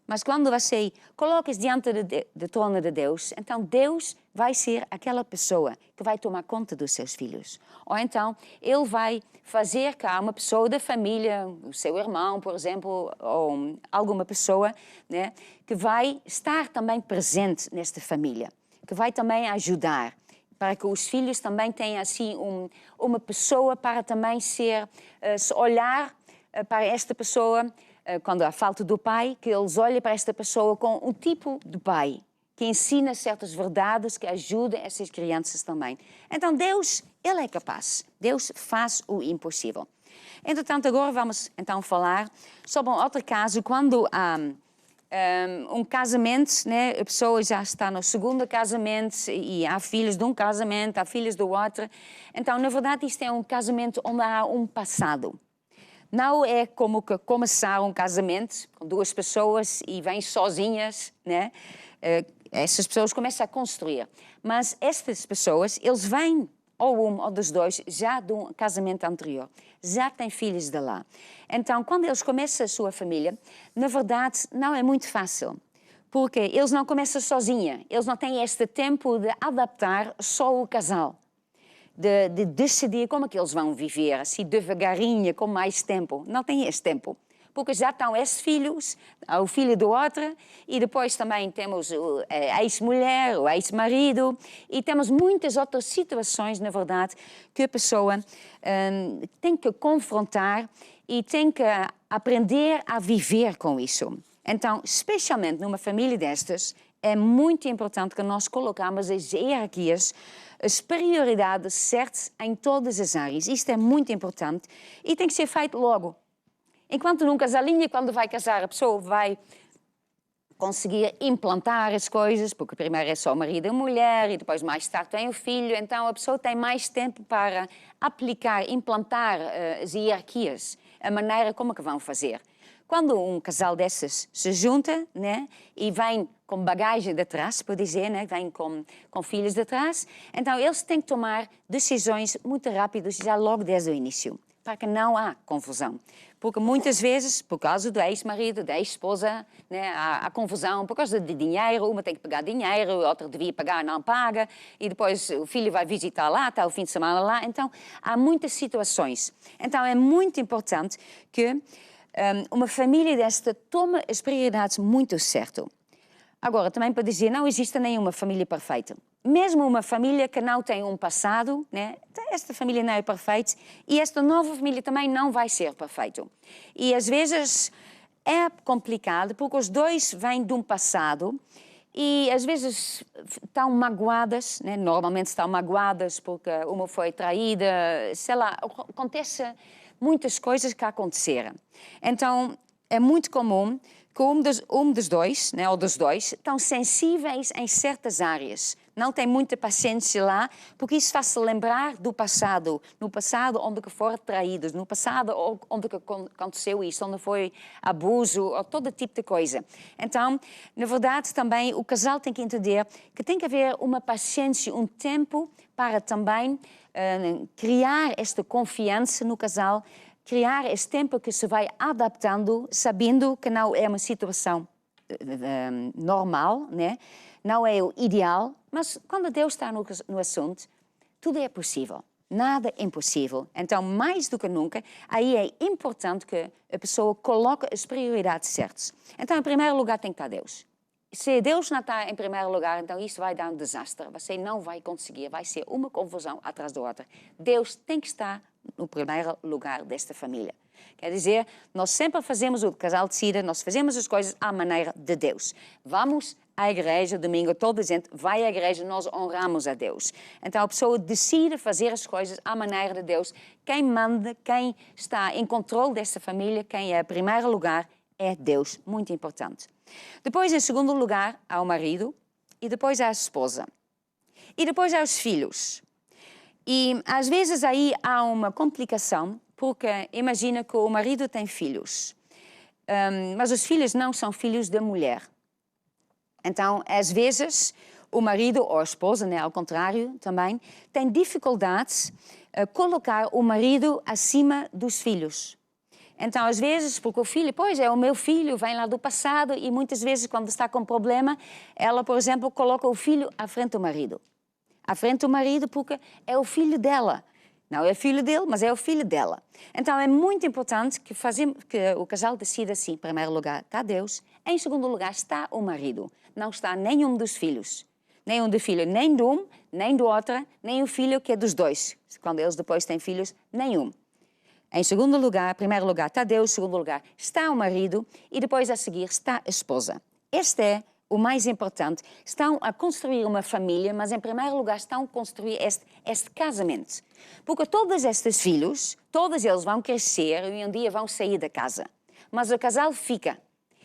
Mas quando você coloca-se diante do trono de Deus, então Deus vai ser aquela pessoa que vai tomar conta dos seus filhos. Ou então Ele vai fazer que há uma pessoa da família, o seu irmão, por exemplo, ou alguma pessoa, né, que vai estar também presente nesta família, que vai também ajudar, para que os filhos também tenham assim uma pessoa para também se olhar para esta pessoa. Quando há falta do pai, que eles olhem para esta pessoa com um tipo de pai, que ensina certas verdades, que ajuda essas crianças também. Então Deus, Ele é capaz. Deus faz o impossível. Entretanto, agora vamos então falar sobre um outro caso, quando há um casamento, né? A pessoa já está no segundo casamento e há filhos de um casamento, há filhos do outro. Então, na verdade, isto é um casamento onde há um passado. Não é como que começar um casamento com duas pessoas e vêm sozinhas, né? Essas pessoas começam a construir. Mas estas pessoas, eles vêm, ou um ou dos dois, já de um casamento anterior. Já têm filhos de lá. Então, quando eles começam a sua família, na verdade, não é muito fácil. Porque eles não começam sozinhos, eles não têm este tempo de adaptar só o casal, de decidir como é que eles vão viver, assim devagarinho, com mais tempo. Não têm este tempo, porque já estão esses filhos, o filho do outro, e depois também temos a ex-mulher, o ex-marido, e temos muitas outras situações, na verdade, que a pessoa tem que confrontar e tem que aprender a viver com isso. Então, especialmente numa família destas, é muito importante que nós colocamos as hierarquias, as prioridades certas em todas as áreas. Isto é muito importante e tem que ser feito logo. Enquanto num casalinho, quando vai casar, a pessoa vai conseguir implantar as coisas, porque primeiro é só o marido e a mulher e depois mais tarde tem o filho, então a pessoa tem mais tempo para aplicar, implantar as hierarquias, a maneira como é que vão fazer. Quando um casal desses se junta, né, e vem com bagagem de trás, por dizer, né, vem com filhos de trás, então eles têm que tomar decisões muito rápidas já logo desde o início, para que não há confusão. Porque muitas vezes, por causa do ex-marido, da ex-esposa, né, há confusão por causa de dinheiro, uma tem que pagar dinheiro, a outra devia pagar, não paga, e depois o filho vai visitar lá, está o fim de semana lá, então há muitas situações. Então é muito importante que uma família desta toma as prioridades muito certo. Agora, também para dizer, não existe nenhuma família perfeita. Mesmo uma família que não tem um passado, né? Esta família não é perfeita e esta nova família também não vai ser perfeita. E às vezes é complicado porque os dois vêm de um passado e às vezes estão magoadas, né? Normalmente estão magoadas porque uma foi traída, sei lá, acontece muitas coisas que aconteceram. Então, é muito comum que um dos dois, né, ou dos dois, estão sensíveis em certas áreas. Não tem muita paciência lá, porque isso faz-se lembrar do passado. No passado, onde que foram traídos. No passado, onde que aconteceu isso. Onde foi abuso, ou todo tipo de coisa. Então, na verdade, também o casal tem que entender que tem que haver uma paciência, um tempo para também criar esta confiança no casal, criar este tempo que se vai adaptando, sabendo que não é uma situação normal, né? Não é o ideal, mas quando Deus está no assunto, tudo é possível, nada é impossível. Então, mais do que nunca, aí é importante que a pessoa coloque as prioridades certas. Então, em primeiro lugar, tem que estar Deus. Se Deus não está em primeiro lugar, então isso vai dar um desastre. Você não vai conseguir, vai ser uma confusão atrás da outra. Deus tem que estar no primeiro lugar desta família. Quer dizer, nós sempre fazemos o casal decida, nós fazemos as coisas à maneira de Deus. Vamos à igreja, domingo, toda a gente vai à igreja, nós honramos a Deus. Então a pessoa decide fazer as coisas à maneira de Deus. Quem manda, quem está em controle desta família, quem é em primeiro lugar, é Deus. Muito importante. Depois, em segundo lugar, há o marido, e depois há a esposa. E depois há os filhos. E às vezes aí há uma complicação, porque imagina que o marido tem filhos, mas os filhos não são filhos da mulher. Então, às vezes, o marido ou a esposa, né, ao contrário também, tem dificuldades a colocar o marido acima dos filhos. Então, às vezes, porque o filho, pois é o meu filho, vem lá do passado e muitas vezes quando está com problema, ela, por exemplo, coloca o filho à frente do marido. À frente do marido porque é o filho dela. Não é o filho dele, mas é o filho dela. Então, é muito importante que o casal decida assim. Em primeiro lugar está Deus, em segundo lugar está o marido. Não está nenhum dos filhos. Nenhum do filho, nem de um, nem do outro, nem o filho que é dos dois. Quando eles depois têm filhos, nenhum. Em segundo lugar, em primeiro lugar está Deus, em segundo lugar está o marido e depois a seguir está a esposa. Este é o mais importante. Estão a construir uma família, mas em primeiro lugar estão a construir este casamento. Porque todos estes filhos, todos eles vão crescer e um dia vão sair da casa. Mas o casal fica.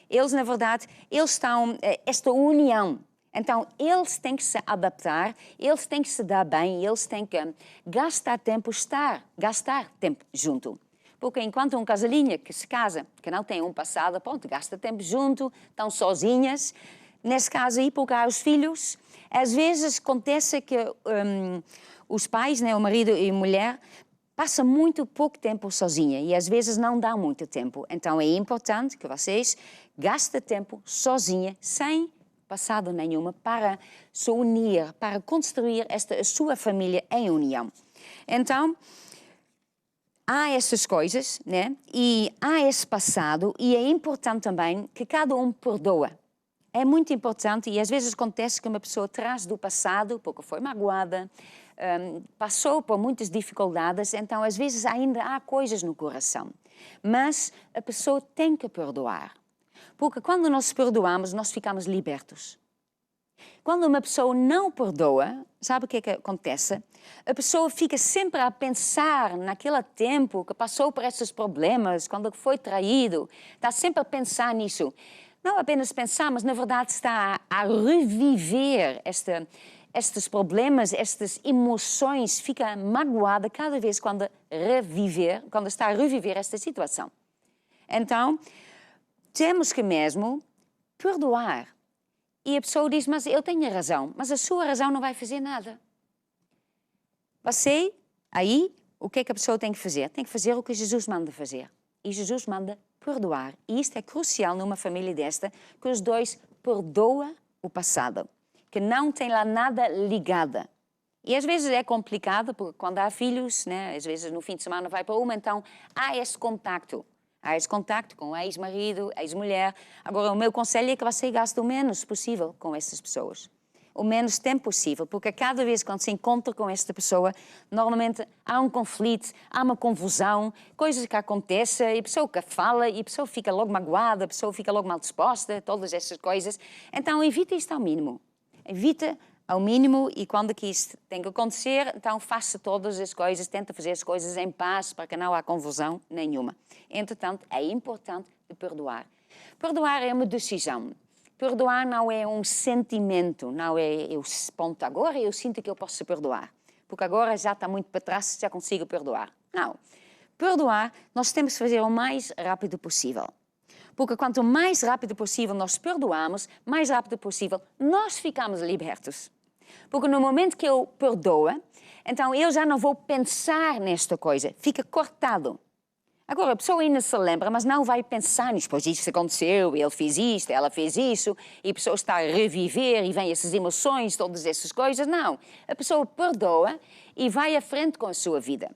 Eles, na verdade, eles estão, esta união. Então, eles têm que se adaptar, eles têm que se dar bem, eles têm que gastar tempo junto. Porque enquanto um casalinho que se casa, que não tem um passado, pronto, gasta tempo junto, estão sozinhas. Nesse caso aí, porque há os filhos, às vezes acontece que os pais, né, o marido e a mulher, passam muito pouco tempo sozinha e às vezes não dá muito tempo. Então é importante que vocês gastem tempo sozinha, sem passado nenhuma, para se unir, para construir a sua família em união. Então, há essas coisas, né? E há esse passado, e é importante também que cada um perdoa. É muito importante, e às vezes acontece que uma pessoa traz do passado, porque foi magoada, passou por muitas dificuldades, então às vezes ainda há coisas no coração. Mas a pessoa tem que perdoar. Porque quando nós perdoamos, nós ficamos libertos. Quando uma pessoa não perdoa, sabe o que é que acontece? A pessoa fica sempre a pensar naquele tempo que passou por esses problemas, quando foi traído, está sempre a pensar nisso. Não apenas pensar, mas na verdade está a reviver estes problemas, estas emoções, fica magoada cada vez quando está a reviver esta situação. Então, temos que mesmo perdoar. E a pessoa diz, mas eu tenho razão, mas a sua razão não vai fazer nada. Você, aí, o que é que a pessoa tem que fazer? Tem que fazer o que Jesus manda fazer. E Jesus manda perdoar. E isto é crucial numa família desta, que os dois perdoam o passado, que não tem lá nada ligado. E às vezes é complicado, porque quando há filhos, né, às vezes no fim de semana vai para uma, então há esse contacto. Há esse contacto com o ex-marido, ex-mulher. Agora, o meu conselho é que você gaste o menos possível com essas pessoas. O menos tempo possível, porque cada vez que se encontra com esta pessoa, normalmente há um conflito, há uma confusão, coisas que acontecem, e a pessoa que fala, e a pessoa fica logo magoada, a pessoa fica logo mal disposta, todas essas coisas. Então, evita isto ao mínimo. Evita ao mínimo, e quando que isto tem que acontecer, então faça todas as coisas, tenta fazer as coisas em paz, para que não há confusão nenhuma. Entretanto, é importante perdoar. Perdoar é uma decisão. Perdoar não é um sentimento, não é eu ponto agora eu sinto que eu posso perdoar, porque agora já está muito para trás, já consigo perdoar. Não. Perdoar, nós temos que fazer o mais rápido possível. Porque quanto mais rápido possível nós perdoamos, mais rápido possível nós ficamos libertos. Porque no momento que eu perdoo, então eu já não vou pensar nesta coisa, fica cortado. Agora, a pessoa ainda se lembra, mas não vai pensar nisso, pois isso aconteceu, ele fez isto, ela fez isso, e a pessoa está a reviver e vem essas emoções, todas essas coisas. Não, a pessoa perdoa e vai à frente com a sua vida.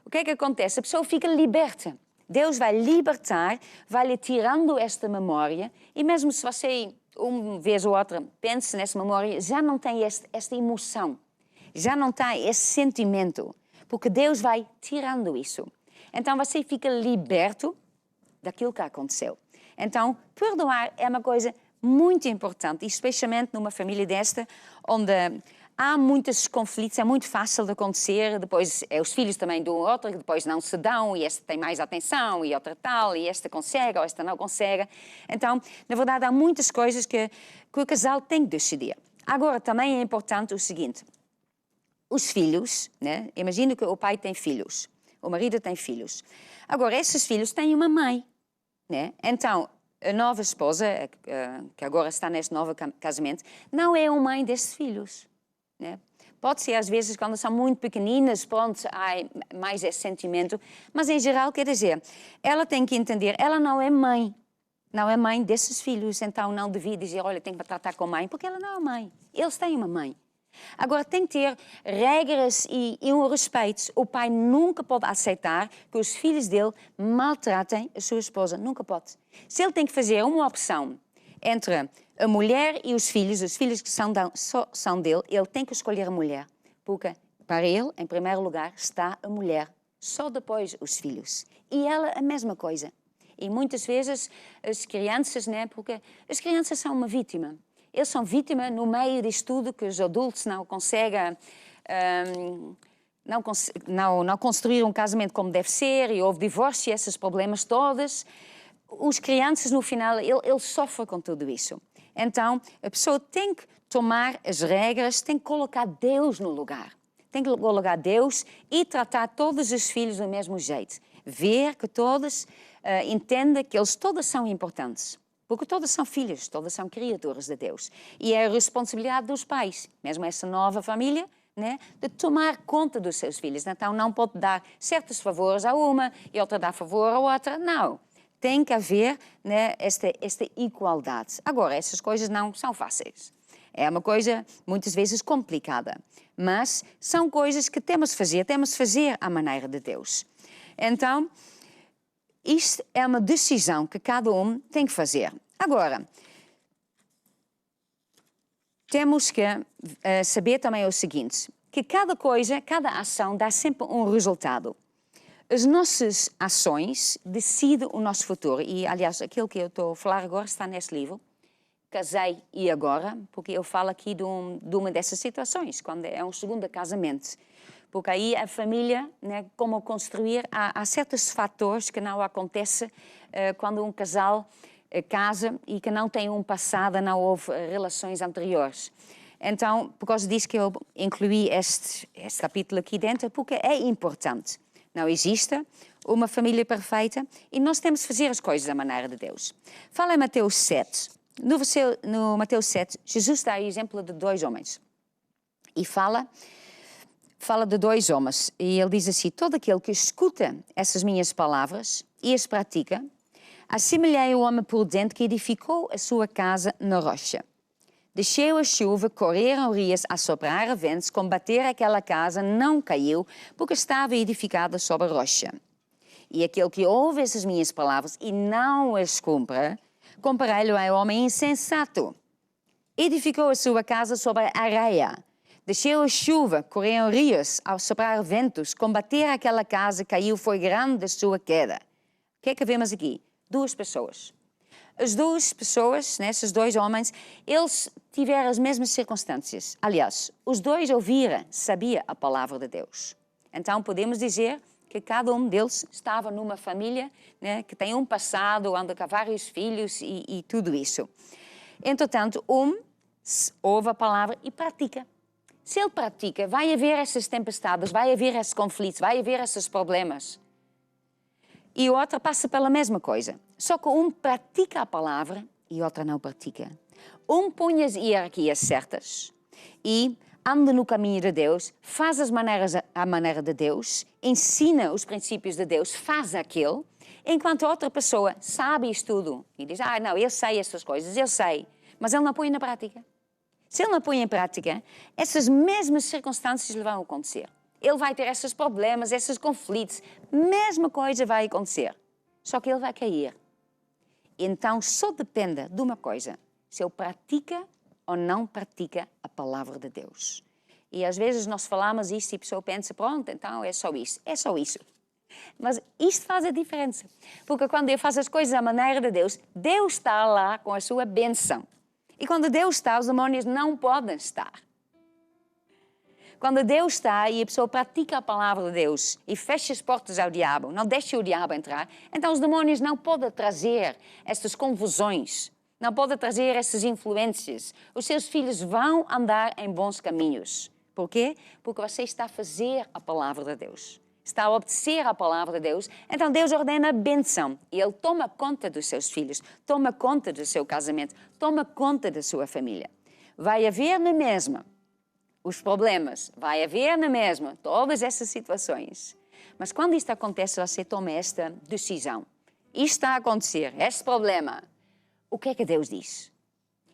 O que é que acontece? A pessoa fica liberta. Deus vai libertar, vai lhe tirando esta memória, e mesmo se você, uma vez ou outra, pense nessa memória, já não tem esta emoção, já não tem esse sentimento, porque Deus vai tirando isso. Então você fica liberto daquilo que aconteceu. Então, perdoar é uma coisa muito importante, especialmente numa família desta, onde há muitos conflitos, é muito fácil de acontecer, depois os filhos também de um ou outro, depois não se dão, e esta tem mais atenção, e outra tal, e esta consegue, ou esta não consegue. Então, na verdade, há muitas coisas que o casal tem que decidir. Agora, também é importante o seguinte, os filhos, né? Imagina que o pai tem filhos, o marido tem filhos. Agora, esses filhos têm uma mãe, né? Então, a nova esposa, que agora está neste novo casamento, não é a mãe desses filhos, né? Pode ser, às vezes, quando são muito pequeninas, pronto, há mais esse sentimento, mas, em geral, quer dizer, ela tem que entender, ela não é mãe desses filhos, então não devia dizer, olha, tem que tratar com a mãe, porque ela não é mãe, eles têm uma mãe. Agora, tem que ter regras e um respeito. O pai nunca pode aceitar que os filhos dele maltratem a sua esposa. Nunca pode. Se ele tem que fazer uma opção entre a mulher e os filhos que são dele, ele tem que escolher a mulher. Porque, para ele, em primeiro lugar, está a mulher. Só depois os filhos. E ela, a mesma coisa. E muitas vezes as crianças, né? Porque as crianças são uma vítima. Eles são vítimas no meio disto tudo que os adultos não conseguem não construir um casamento como deve ser, e houve divórcio, esses problemas todos. Os crianças, no final, eles sofrem com tudo isso. Então, a pessoa tem que tomar as regras, tem que colocar Deus no lugar. Tem que colocar Deus e tratar todos os filhos do mesmo jeito. Ver que todos entendam que eles todos são importantes. Porque todas são filhos, todas são criaturas de Deus. E é a responsabilidade dos pais, mesmo essa nova família, né, de tomar conta dos seus filhos. Então não pode dar certos favores a uma e outra dar favor a outra. Não. tem que haver, né, esta igualdade. Agora, essas coisas não são fáceis. É uma coisa, muitas vezes, complicada. Mas são coisas que temos de fazer à maneira de Deus. Então, isto é uma decisão que cada um tem que fazer. Agora, temos que saber também o seguinte, que cada coisa, cada ação dá sempre um resultado. As nossas ações decidem o nosso futuro. E, aliás, aquilo que eu estou a falar agora está neste livro, Casei e Agora, porque eu falo aqui de uma dessas situações, quando é um segundo casamento. Porque aí a família, né, como construir, há certos fatores que não acontecem quando um casal casa e que não tem um passado, não houve relações anteriores. Então, por causa disso que eu incluí este capítulo aqui dentro, porque é importante. Não existe uma família perfeita e nós temos de fazer as coisas da maneira de Deus. Fala em Mateus 7. No Mateus 7, Jesus dá o exemplo de 2 homens. E fala de 2 homens. E ele diz assim, todo aquele que escuta essas minhas palavras e as pratica, assemelhei o homem prudente que edificou a sua casa na rocha. Desceu a chuva, correram rios, a soprar a ventos, combater aquela casa, não caiu, porque estava edificada sobre a rocha. E aquele que ouve essas minhas palavras e não as cumpre, comparei-lo ao homem insensato. Edificou a sua casa sobre a areia. Desceu a chuva, correram rios, ao soprar ventos, combater aquela casa, caiu, foi grande a sua queda. O que é que vemos aqui? 2 pessoas. As 2 pessoas, né, esses 2 homens, eles tiveram as mesmas circunstâncias. Aliás, os 2 ouviram, sabiam a palavra de Deus. Então podemos dizer que cada um deles estava numa família, né, que tem um passado, anda com vários filhos e tudo isso. Entretanto, ouve a palavra e pratica. Se ele pratica, vai haver essas tempestades, vai haver esses conflitos, vai haver esses problemas. E o outro passa pela mesma coisa. Só que um pratica a palavra e o outro não pratica. Um põe as hierarquias certas e anda no caminho de Deus, faz as maneiras à maneira de Deus, ensina os princípios de Deus, faz aquilo, enquanto a outra pessoa sabe isto tudo e diz, não, eu sei essas coisas, eu sei, mas ele não põe na prática. Se ele não põe em prática, essas mesmas circunstâncias lhe vão acontecer. Ele vai ter esses problemas, esses conflitos, mesma coisa vai acontecer, só que ele vai cair. Então só depende de uma coisa, se ele pratica ou não pratica a palavra de Deus. E às vezes nós falamos isto e a pessoa pensa, pronto, então é só isso. É só isso. Mas isto faz a diferença. Porque quando eu faço as coisas à maneira de Deus, Deus está lá com a sua bênção. E quando Deus está, os demónios não podem estar. Quando Deus está e a pessoa pratica a palavra de Deus e fecha as portas ao diabo, não deixa o diabo entrar, então os demónios não podem trazer essas confusões, não podem trazer essas influências. Os seus filhos vão andar em bons caminhos. Por quê? Porque você está a fazer a palavra de Deus. Está a obedecer à palavra de Deus. Então Deus ordena a bênção. E Ele toma conta dos seus filhos, toma conta do seu casamento, toma conta da sua família. Vai haver na mesma os problemas, vai haver na mesma todas essas situações. Mas quando isto acontece, você toma esta decisão. Isto está a acontecer, este problema. O que é que Deus diz?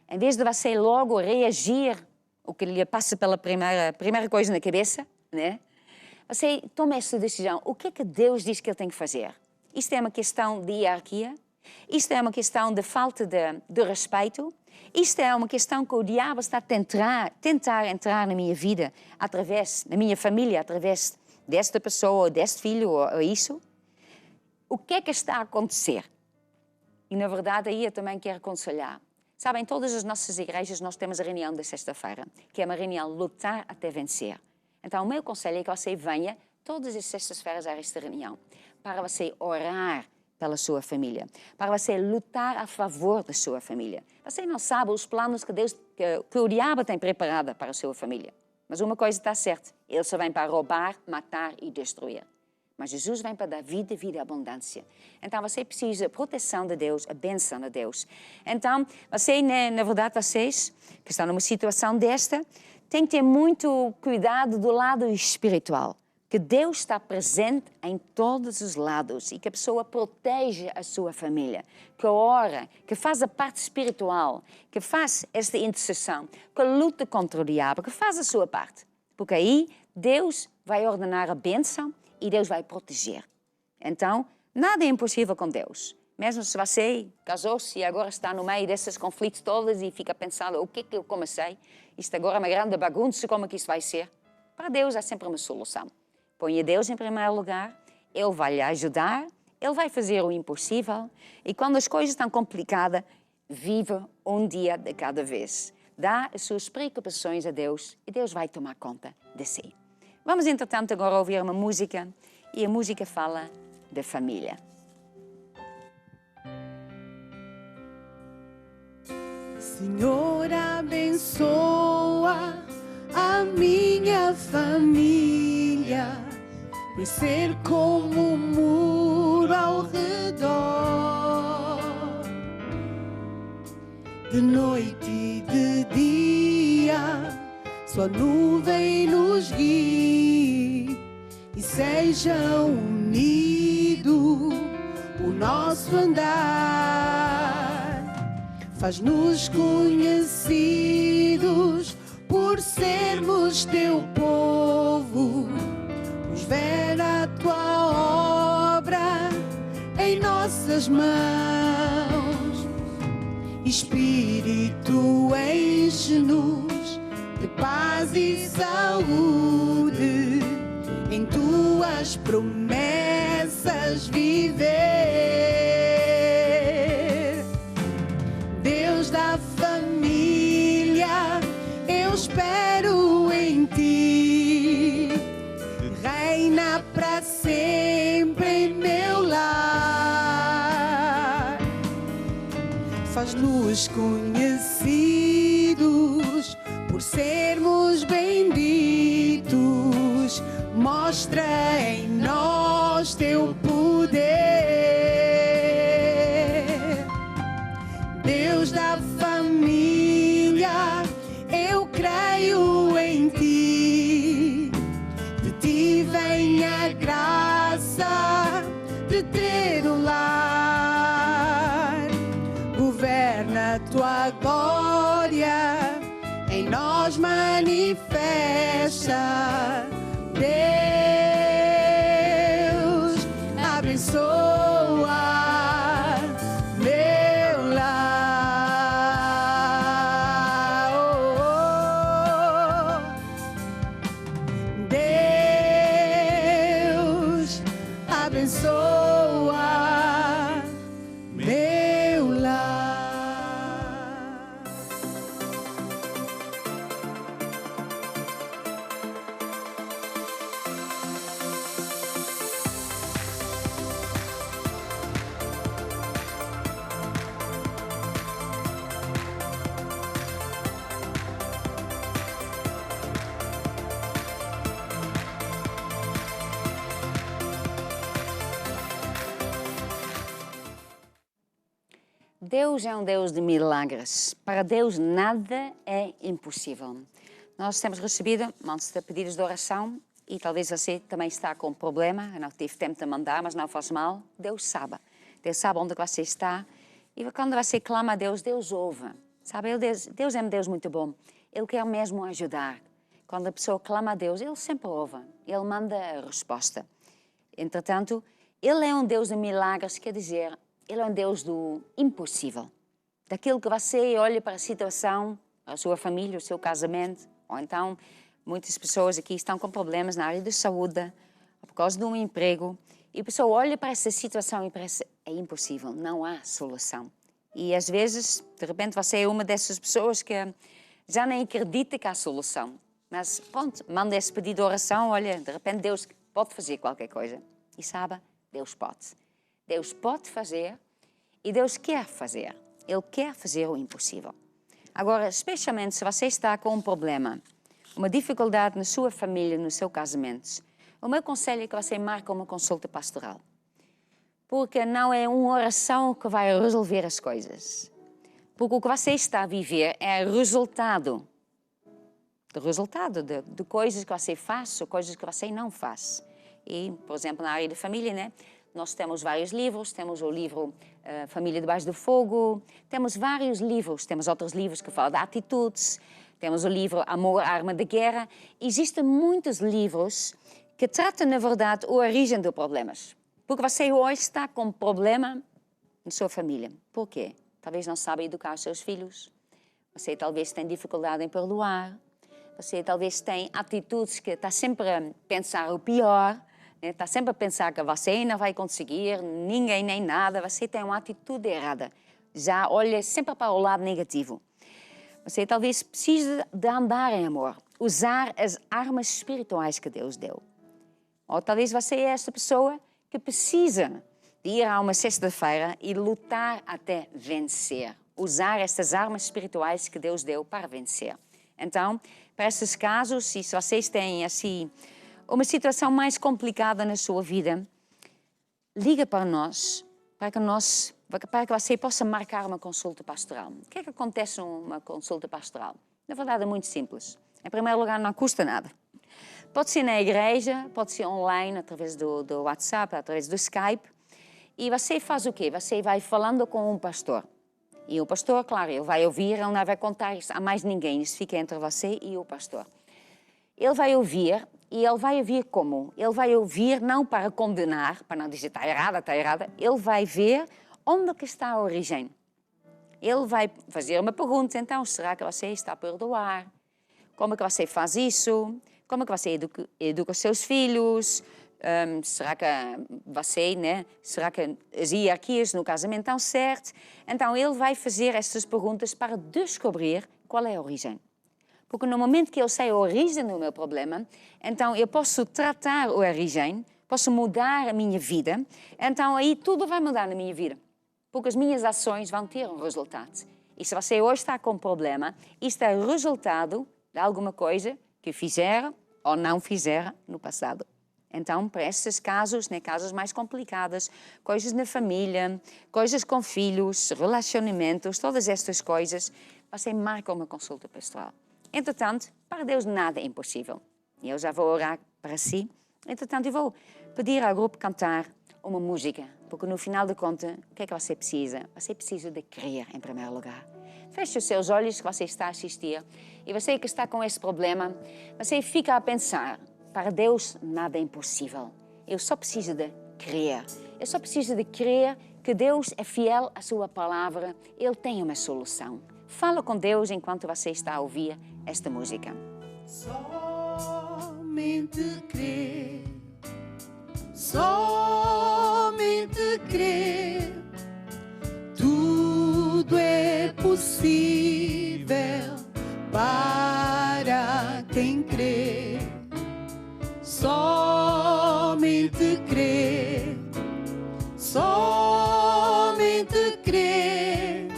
Em vez de você logo reagir o que lhe passa pela primeira coisa na cabeça, né? Você toma essa decisão. O que é que Deus diz que ele tem que fazer? Isto é uma questão de hierarquia? Isto é uma questão de falta de respeito? Isto é uma questão que o diabo está a tentar entrar na minha vida, na minha família, através desta pessoa, ou deste filho, ou isso? O que é que está a acontecer? E, na verdade, aí eu também quero aconselhar. Sabem, em todas as nossas igrejas nós temos a reunião da sexta-feira, que é uma reunião lutar até vencer. Então, o meu conselho é que você venha todas as sextas-feiras a esta reunião, para você orar pela sua família, para você lutar a favor da sua família. Você não sabe os planos que o diabo tem preparado para a sua família. Mas uma coisa está certa, ele só vem para roubar, matar e destruir. Mas Jesus vem para dar vida e vida e abundância. Então você precisa da proteção de Deus, a bênção de Deus. Então, você, na verdade, vocês que estão numa situação desta, tem que ter muito cuidado do lado espiritual. que Deus está presente em todos os lados e que a pessoa protege a sua família, que ora, que faz a parte espiritual, que faz esta intercessão, que luta contra o diabo, que faz a sua parte. Porque aí Deus vai ordenar a bênção e Deus vai proteger. Então, nada é impossível com Deus. Mesmo se você casou-se e agora está no meio desses conflitos todos e fica pensando, o que eu comecei? Isto agora é uma grande bagunça, como é que isto vai ser? Para Deus há sempre uma solução. Ponha Deus em primeiro lugar, Ele vai lhe ajudar, Ele vai fazer o impossível e quando as coisas estão complicadas, viva um dia de cada vez. Dá as suas preocupações a Deus e Deus vai tomar conta de si. Vamos, entretanto, agora ouvir uma música e a música fala de família. Senhor, abençoa a minha família, por ser como um muro ao redor. De noite e de dia, sua nuvem nos guie e seja unido o nosso andar. Faz-nos conhecidos por sermos teu povo. Nos ver a tua obra em nossas mãos. Espírito, enche-nos de paz e saúde. Em tuas promessas viver. Deus da família, eu espero em ti. Reina para sempre em meu lar. Faz-nos conhecidos por sermos benditos. Mostra em nós teu poder. Deus da família, eu creio em ti. De ti vem a graça de ter um lar. Governa a tua glória, em nós manifesta. Deus abençoa meu lar. Deus abençoa meu lar. Deus é um Deus de milagres. Para Deus nada é impossível. Nós temos recebido montes de pedidos de oração e talvez você também está com um problema, não tive tempo de mandar, mas não faz mal. Deus sabe. Deus sabe onde você está e quando você clama a Deus, Deus ouve. Sabe, Deus é um Deus muito bom. Ele quer mesmo ajudar. Quando a pessoa clama a Deus, Ele sempre ouve. Ele manda a resposta. Entretanto, Ele é um Deus de milagres, quer dizer, Ele é um Deus do impossível. Daquilo que você olha para a situação, a sua família, o seu casamento, ou então muitas pessoas aqui estão com problemas na área de saúde, por causa de um emprego, e a pessoa olha para essa situação e parece, é impossível, não há solução. E às vezes, de repente, você é uma dessas pessoas que já nem acredita que há solução. Mas pronto, manda esse pedido de oração, olha, de repente Deus pode fazer qualquer coisa. E sabe, Deus pode. Deus pode fazer e Deus quer fazer. Ele quer fazer o impossível. Agora, especialmente se você está com um problema, uma dificuldade na sua família, no seu casamento, o meu conselho é que você marque uma consulta pastoral. Porque não é uma oração que vai resolver as coisas. Porque o que você está a viver é resultado do resultado de coisas que você faz ou coisas que você não faz. E, por exemplo, na área de família, né? Nós temos vários livros, temos o livro Família Debaixo do Fogo, temos vários livros, temos outros livros que falam de atitudes, temos o livro Amor, Arma de Guerra. Existem muitos livros que tratam, na verdade, a origem dos problemas. Porque você hoje está com um problema na sua família. Por quê? Talvez não sabe educar os seus filhos, você talvez tem dificuldade em perdoar, você talvez tem atitudes que está sempre a pensar o pior, está sempre a pensar que você não vai conseguir, ninguém nem nada, você tem uma atitude errada. Já olha sempre para o lado negativo. Você talvez precise de andar em amor, usar as armas espirituais que Deus deu. Ou talvez você é essa pessoa que precisa de ir a uma sexta-feira e lutar até vencer. Usar estas armas espirituais que Deus deu para vencer. Então, para esses casos, se vocês têm assim uma situação mais complicada na sua vida, liga para nós, para que você possa marcar uma consulta pastoral. O que é que acontece numa consulta pastoral? Na verdade, é muito simples. Em primeiro lugar, não custa nada. Pode ser na igreja, pode ser online, através do WhatsApp, através do Skype. E você faz o quê? Você vai falando com um pastor. E o pastor, claro, ele vai ouvir, ele não vai contar isso a mais ninguém. Isso fica entre você e o pastor. Ele vai ouvir, e ele vai ouvir como? Ele vai ouvir não para condenar, para não dizer está errada. Ele vai ver onde que está a origem. Ele vai fazer uma pergunta, então, será que você está a perdoar? Como é que você faz isso? Como é que você educa os seus filhos? Será que você, né? Será que as hierarquias no casamento estão certas? Então, ele vai fazer estas perguntas para descobrir qual é a origem. Porque no momento que eu sei a origem do meu problema, então eu posso tratar a origem, posso mudar a minha vida, então aí tudo vai mudar na minha vida. Porque as minhas ações vão ter um resultado. E se você hoje está com um problema, isto é resultado de alguma coisa que fizeram ou não fizeram no passado. Então, para esses casos, né, casos mais complicados, coisas na família, coisas com filhos, relacionamentos, todas estas coisas, você marca uma consulta pastoral. Entretanto, para Deus nada é impossível. E eu já vou orar para si. Entretanto, eu vou pedir ao grupo cantar uma música, porque no final de contas, o que é que você precisa? Você precisa de crer, em primeiro lugar. Feche os seus olhos que você está a assistir e você que está com esse problema, você fica a pensar, para Deus nada é impossível. Eu só preciso de crer. Eu só preciso de crer que Deus é fiel à sua palavra. Ele tem uma solução. Fala com Deus enquanto você está a ouvir esta música. Somente crer, somente crer, tudo é possível para quem crê. Somente crer, somente crer,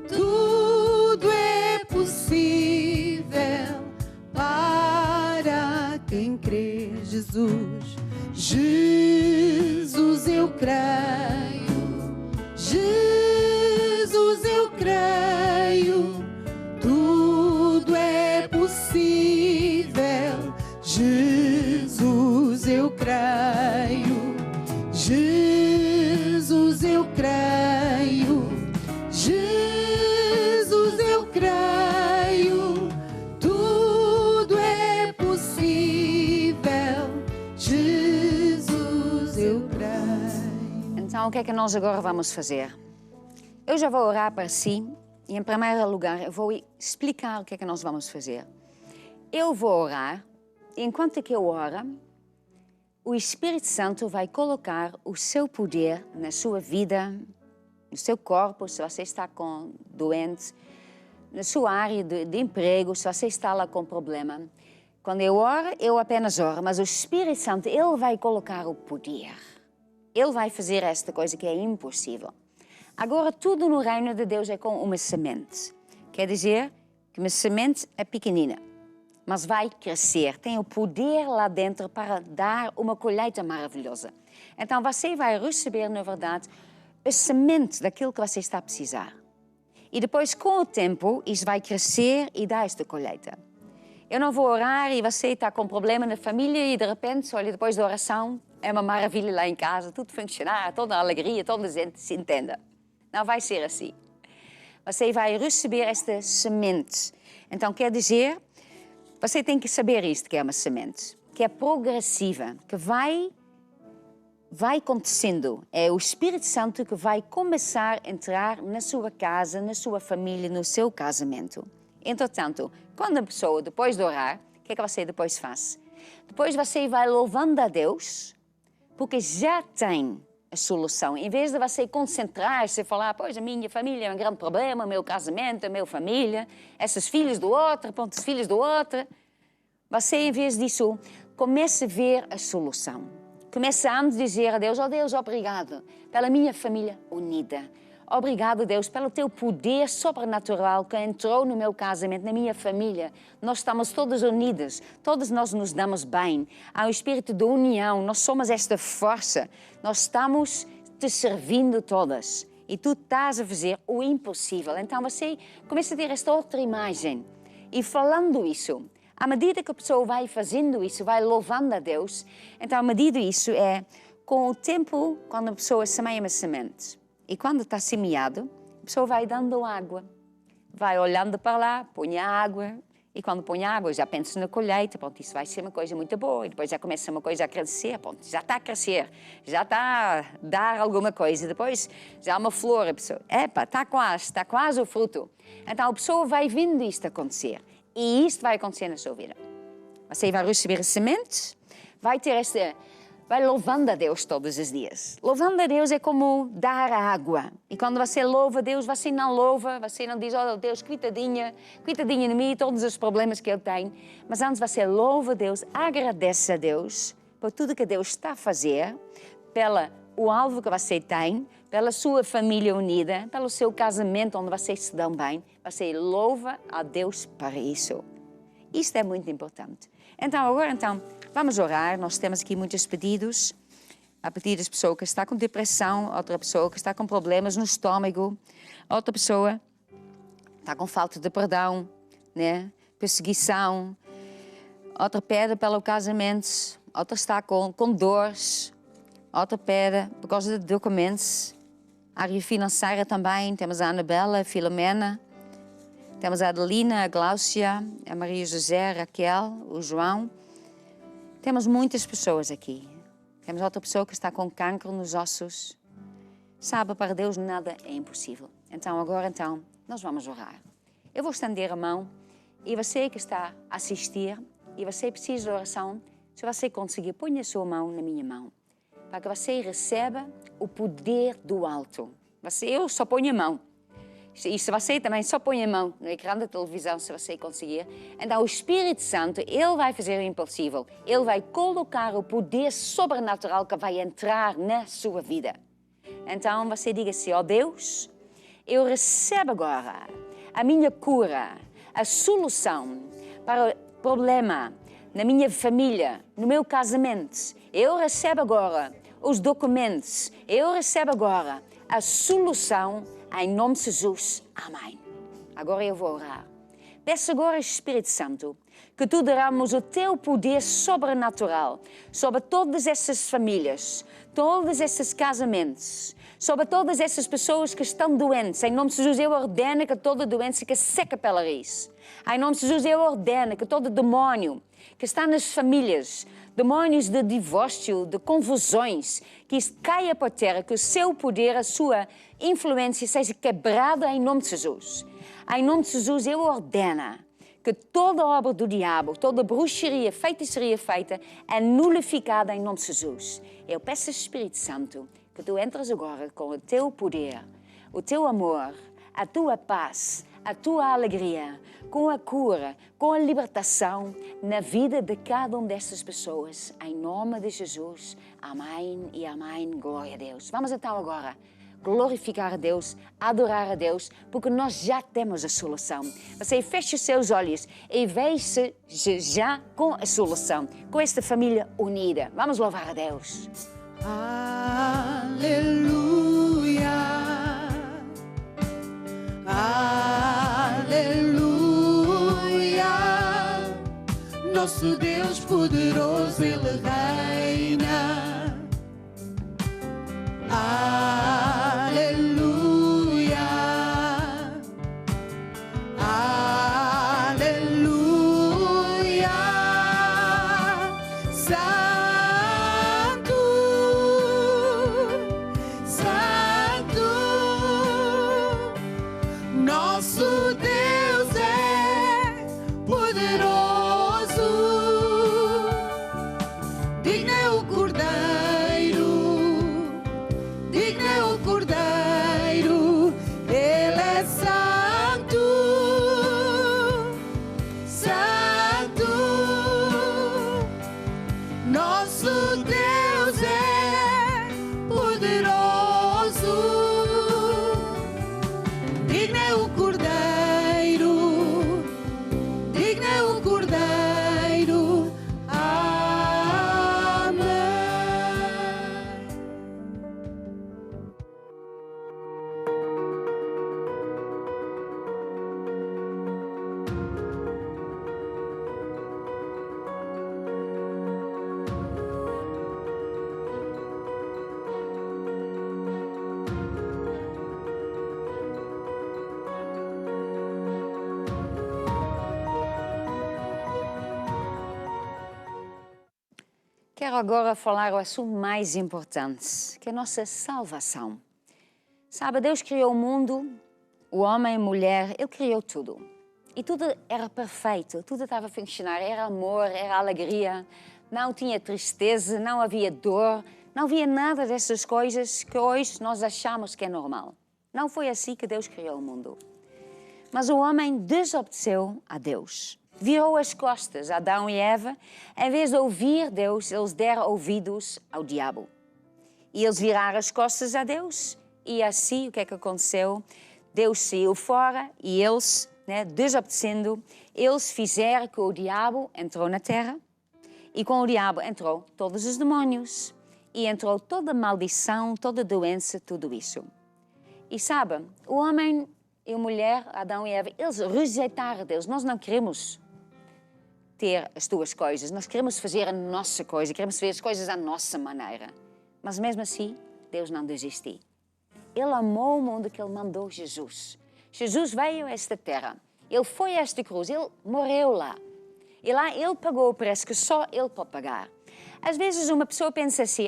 tudo é possível para quem crê. Jesus, Jesus eu creio, Jesus eu creio, tudo é possível. Jesus eu creio, Jesus eu creio, Jesus eu creio, tudo é possível. Jesus eu creio. Então, o que é que nós agora vamos fazer? Eu já vou orar para si e, em primeiro lugar, eu vou explicar o que é que nós vamos fazer. Eu vou orar e, enquanto que eu oro, o Espírito Santo vai colocar o seu poder na sua vida, no seu corpo, se você está doente, na sua área de emprego, se você está lá com problema. Quando eu oro, eu apenas oro, mas o Espírito Santo, ele vai colocar o poder. Ele vai fazer esta coisa que é impossível. Agora, tudo no reino de Deus é com uma semente. Quer dizer que uma semente é pequenina, mas vai crescer, tem o poder lá dentro para dar uma colheita maravilhosa. Então, você vai receber, na verdade, a semente daquilo que você está a precisar. E depois, com o tempo, isso vai crescer e dar esta colheita. Eu não vou orar e você está com problema na família e de repente, olha, depois da oração, é uma maravilha lá em casa, tudo funcionar, toda a alegria, toda a gente se entenda. Não vai ser assim. Você vai receber esta semente. Então, quer dizer, você tem que saber isto, que é uma semente, que é progressiva, que vai acontecendo. É o Espírito Santo que vai começar a entrar na sua casa, na sua família, no seu casamento. Entretanto, quando a pessoa, depois de orar, o que é que você depois faz? Depois você vai louvando a Deus, porque já tem a solução. Em vez de você concentrar-se e falar, pois a minha família é um grande problema, o meu casamento, a minha família, esses filhos do outro, esses filhos do outro, você, em vez disso, começa a ver a solução. Começa a dizer a Deus, oh Deus, obrigado pela minha família unida. Obrigado, Deus, pelo teu poder sobrenatural que entrou no meu casamento, na minha família. Nós estamos todos unidos, todos nós nos damos bem. Há um espírito de união, nós somos esta força. Nós estamos te servindo todas. E tu estás a fazer o impossível. Então você começa a ter esta outra imagem. E falando isso, à medida que a pessoa vai fazendo isso, vai louvando a Deus, então à medida isso é com o tempo, quando a pessoa semeia uma semente. E quando está semeado, a pessoa vai dando água. Vai olhando para lá, põe a água. E quando põe a água, já pensa na colheita. Pronto, isso vai ser uma coisa muito boa. E depois já começa uma coisa a crescer. Pronto, já está a crescer. Já está a dar alguma coisa. E depois já há uma flor. A pessoa, epa, está quase o fruto. Então a pessoa vai vendo isto acontecer. E isto vai acontecer na sua vida. Você vai receber a semente, vai ter vai louvando a Deus todos os dias. Louvando a Deus é como dar água. E quando você louva a Deus, você não louva, você não diz, oh Deus, coitadinha de mim, todos os problemas que eu tenho. Mas antes você louva a Deus, agradece a Deus por tudo que Deus está a fazer, pelo alvo que você tem, pela sua família unida, pelo seu casamento onde vocês se dão bem. Você louva a Deus para isso. Isto é muito importante. Então, agora, vamos orar. Nós temos aqui muitos pedidos. Há pedidos de pessoa que está com depressão, outra pessoa que está com problemas no estômago, outra pessoa está com falta de perdão, né? Perseguição, outra pede pelo casamento, outra está com dores, outra pede por causa de documentos. Área financeira também, temos a Anabela, a Filomena, temos a Adelina, a Gláucia, a Maria José, a Raquel, o João. Temos muitas pessoas aqui. Temos outra pessoa que está com cancro nos ossos. Sabe, para Deus nada é impossível. Então, agora, nós vamos orar. Eu vou estender a mão e você que está a assistir e você precisa de oração, se você conseguir, ponha a sua mão na minha mão, para que você receba o poder do alto. Eu só ponho a mão. E se você também só põe a mão no ecrã da televisão, se você conseguir, então o Espírito Santo, Ele vai fazer o impossível. Ele vai colocar o poder sobrenatural que vai entrar na sua vida. Então você diga assim, ó Deus, eu recebo agora a minha cura, a solução para o problema na minha família, no meu casamento. Eu recebo agora os documentos. Eu recebo agora a solução em nome de Jesus. Amém. Agora eu vou orar. Peço agora, Espírito Santo, que tu derrames o teu poder sobrenatural sobre todas essas famílias, todos esses casamentos, sobre todas essas pessoas que estão doentes. Em nome de Jesus, eu ordeno que toda doença que seca pela raiz. Em nome de Jesus, eu ordeno que todo demônio que está nas famílias, demônios de divórcio, de confusões, que isso caia por terra, que o seu poder, a sua influência seja quebrada em nome de Jesus. Em nome de Jesus, eu ordeno que toda obra do diabo, toda bruxaria, feitiçaria feita, é nulificada em nome de Jesus. Eu peço ao Espírito Santo que tu entres agora com o teu poder, o teu amor, a tua paz, a tua alegria, com a cura, com a libertação na vida de cada uma dessas pessoas. Em nome de Jesus. Amém e amém. Glória a Deus. Vamos então agora glorificar a Deus, adorar a Deus, porque nós já temos a solução. Você fecha os seus olhos e veja já com a solução, com esta família unida. Vamos louvar a Deus. Aleluia. Aleluia. nosso Deus poderoso, Ele reina. Aleluia, aleluia. Santo, santo, nosso Deus é poderoso. Digno é o Cordeiro, digno é o Cordeiro, Ele é santo, santo, nosso Deus é poderoso. Digno é o Cordeiro, digno é o Cordeiro. Amém. Quero agora falar o assunto mais importante, que é a nossa salvação. Sabe, Deus criou o mundo, o homem, a mulher, Ele criou tudo. E tudo era perfeito, tudo estava a funcionar, era amor, era alegria, não tinha tristeza, não havia dor, não havia nada dessas coisas que hoje nós achamos que é normal. Não foi assim que Deus criou o mundo. Mas o homem desobedeceu a Deus. Virou as costas a Adão e Eva. Em vez de ouvir Deus, eles deram ouvidos ao diabo. E eles viraram as costas a Deus. E assim, o que é que aconteceu? Deus saiu fora e eles, desobedecendo, eles fizeram que o diabo entrou na terra. E com o diabo entrou todos os demónios. E entrou toda a maldição, toda a doença, tudo isso. E sabe, o homem e a mulher, Adão e Eva, eles rejeitaram Deus. Nós não queremos ter as tuas coisas, nós queremos fazer a nossa coisa, queremos fazer as coisas à nossa maneira. Mas mesmo assim, Deus não desistiu. Ele amou o mundo que Ele mandou Jesus. Jesus veio a esta terra, Ele foi a esta cruz, Ele morreu lá. E lá Ele pagou o preço que só Ele pode pagar. Às vezes uma pessoa pensa assim,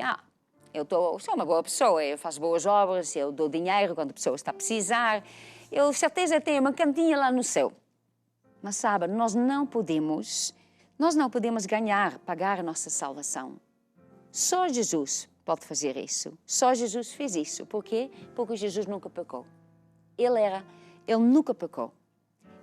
eu sou uma boa pessoa, eu faço boas obras, eu dou dinheiro quando a pessoa está a precisar, eu certeza tenho uma cantinha lá no céu. Mas sabe, nós não podemos pagar a nossa salvação. Só Jesus pode fazer isso. Só Jesus fez isso. Por quê? Porque Jesus nunca pecou. Ele nunca pecou.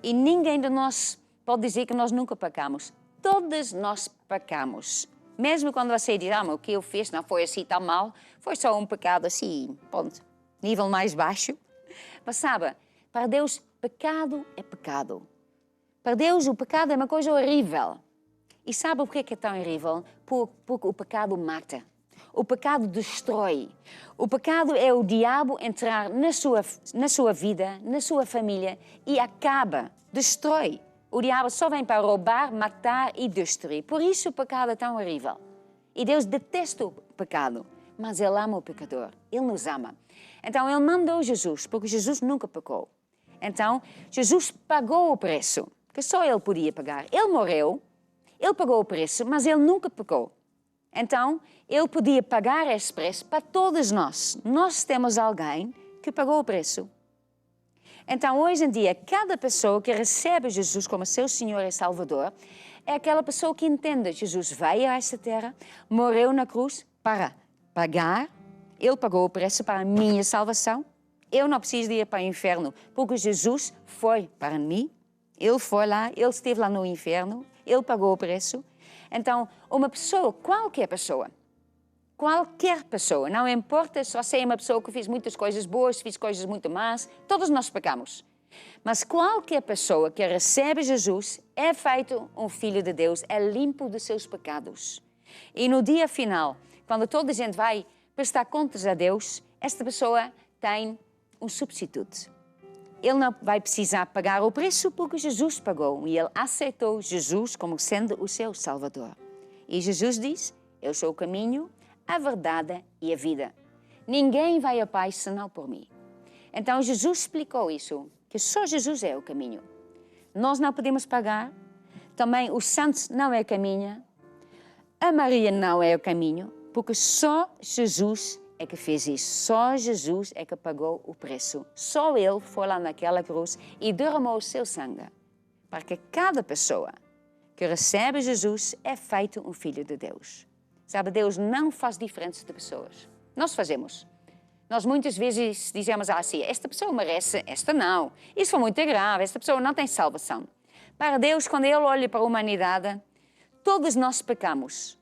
E ninguém de nós pode dizer que nós nunca pecamos. Todos nós pecamos. Mesmo quando você diz, o que eu fiz não foi assim tão mal, foi só um pecado assim, ponto, nível mais baixo. Mas sabe, para Deus, pecado é pecado. Para Deus, o pecado é uma coisa horrível. E sabe por que é tão horrível? Porque o pecado mata. O pecado destrói. O pecado é o diabo entrar na sua vida, na sua família e acaba, destrói. O diabo só vem para roubar, matar e destruir. Por isso o pecado é tão horrível. E Deus detesta o pecado, mas Ele ama o pecador. Ele nos ama. Então Ele mandou Jesus, porque Jesus nunca pecou. Então Jesus pagou o preço, que só Ele podia pagar. Ele morreu, Ele pagou o preço, mas Ele nunca pecou. Então Ele podia pagar esse preço para todos nós. Nós temos alguém que pagou o preço. Então, hoje em dia, cada pessoa que recebe Jesus como seu Senhor e Salvador é aquela pessoa que entende que Jesus veio a esta terra, morreu na cruz para pagar, Ele pagou o preço para a minha salvação. Eu não preciso de ir para o inferno, porque Jesus foi para mim. Ele foi lá, Ele esteve lá no inferno, Ele pagou o preço. Então, uma pessoa, qualquer pessoa, não importa se você é uma pessoa que fez muitas coisas boas, fez coisas muito más, todos nós pecamos. Mas qualquer pessoa que recebe Jesus é feito um filho de Deus, é limpo dos seus pecados. E no dia final, quando toda a gente vai prestar contas a Deus, esta pessoa tem um substituto. ele não vai precisar pagar o preço porque Jesus pagou e ele aceitou Jesus como sendo o seu Salvador. E Jesus diz, eu sou o caminho, a verdade e a vida. Ninguém vai ao Pai senão por mim. Então Jesus explicou isso, que só Jesus é o caminho. Nós não podemos pagar, também os santos não é o caminho, a Maria não é o caminho, porque só Jesus é que fez isso. Só Jesus é que pagou o preço. Só Ele foi lá naquela cruz e derramou o seu sangue. Para que cada pessoa que recebe Jesus é feito um filho de Deus. Sabe, Deus não faz diferença de pessoas. Nós fazemos. Nós muitas vezes dizemos assim, esta pessoa merece, esta não. Isso foi muito grave, esta pessoa não tem salvação. Para Deus, quando Ele olha para a humanidade, todos nós pecamos.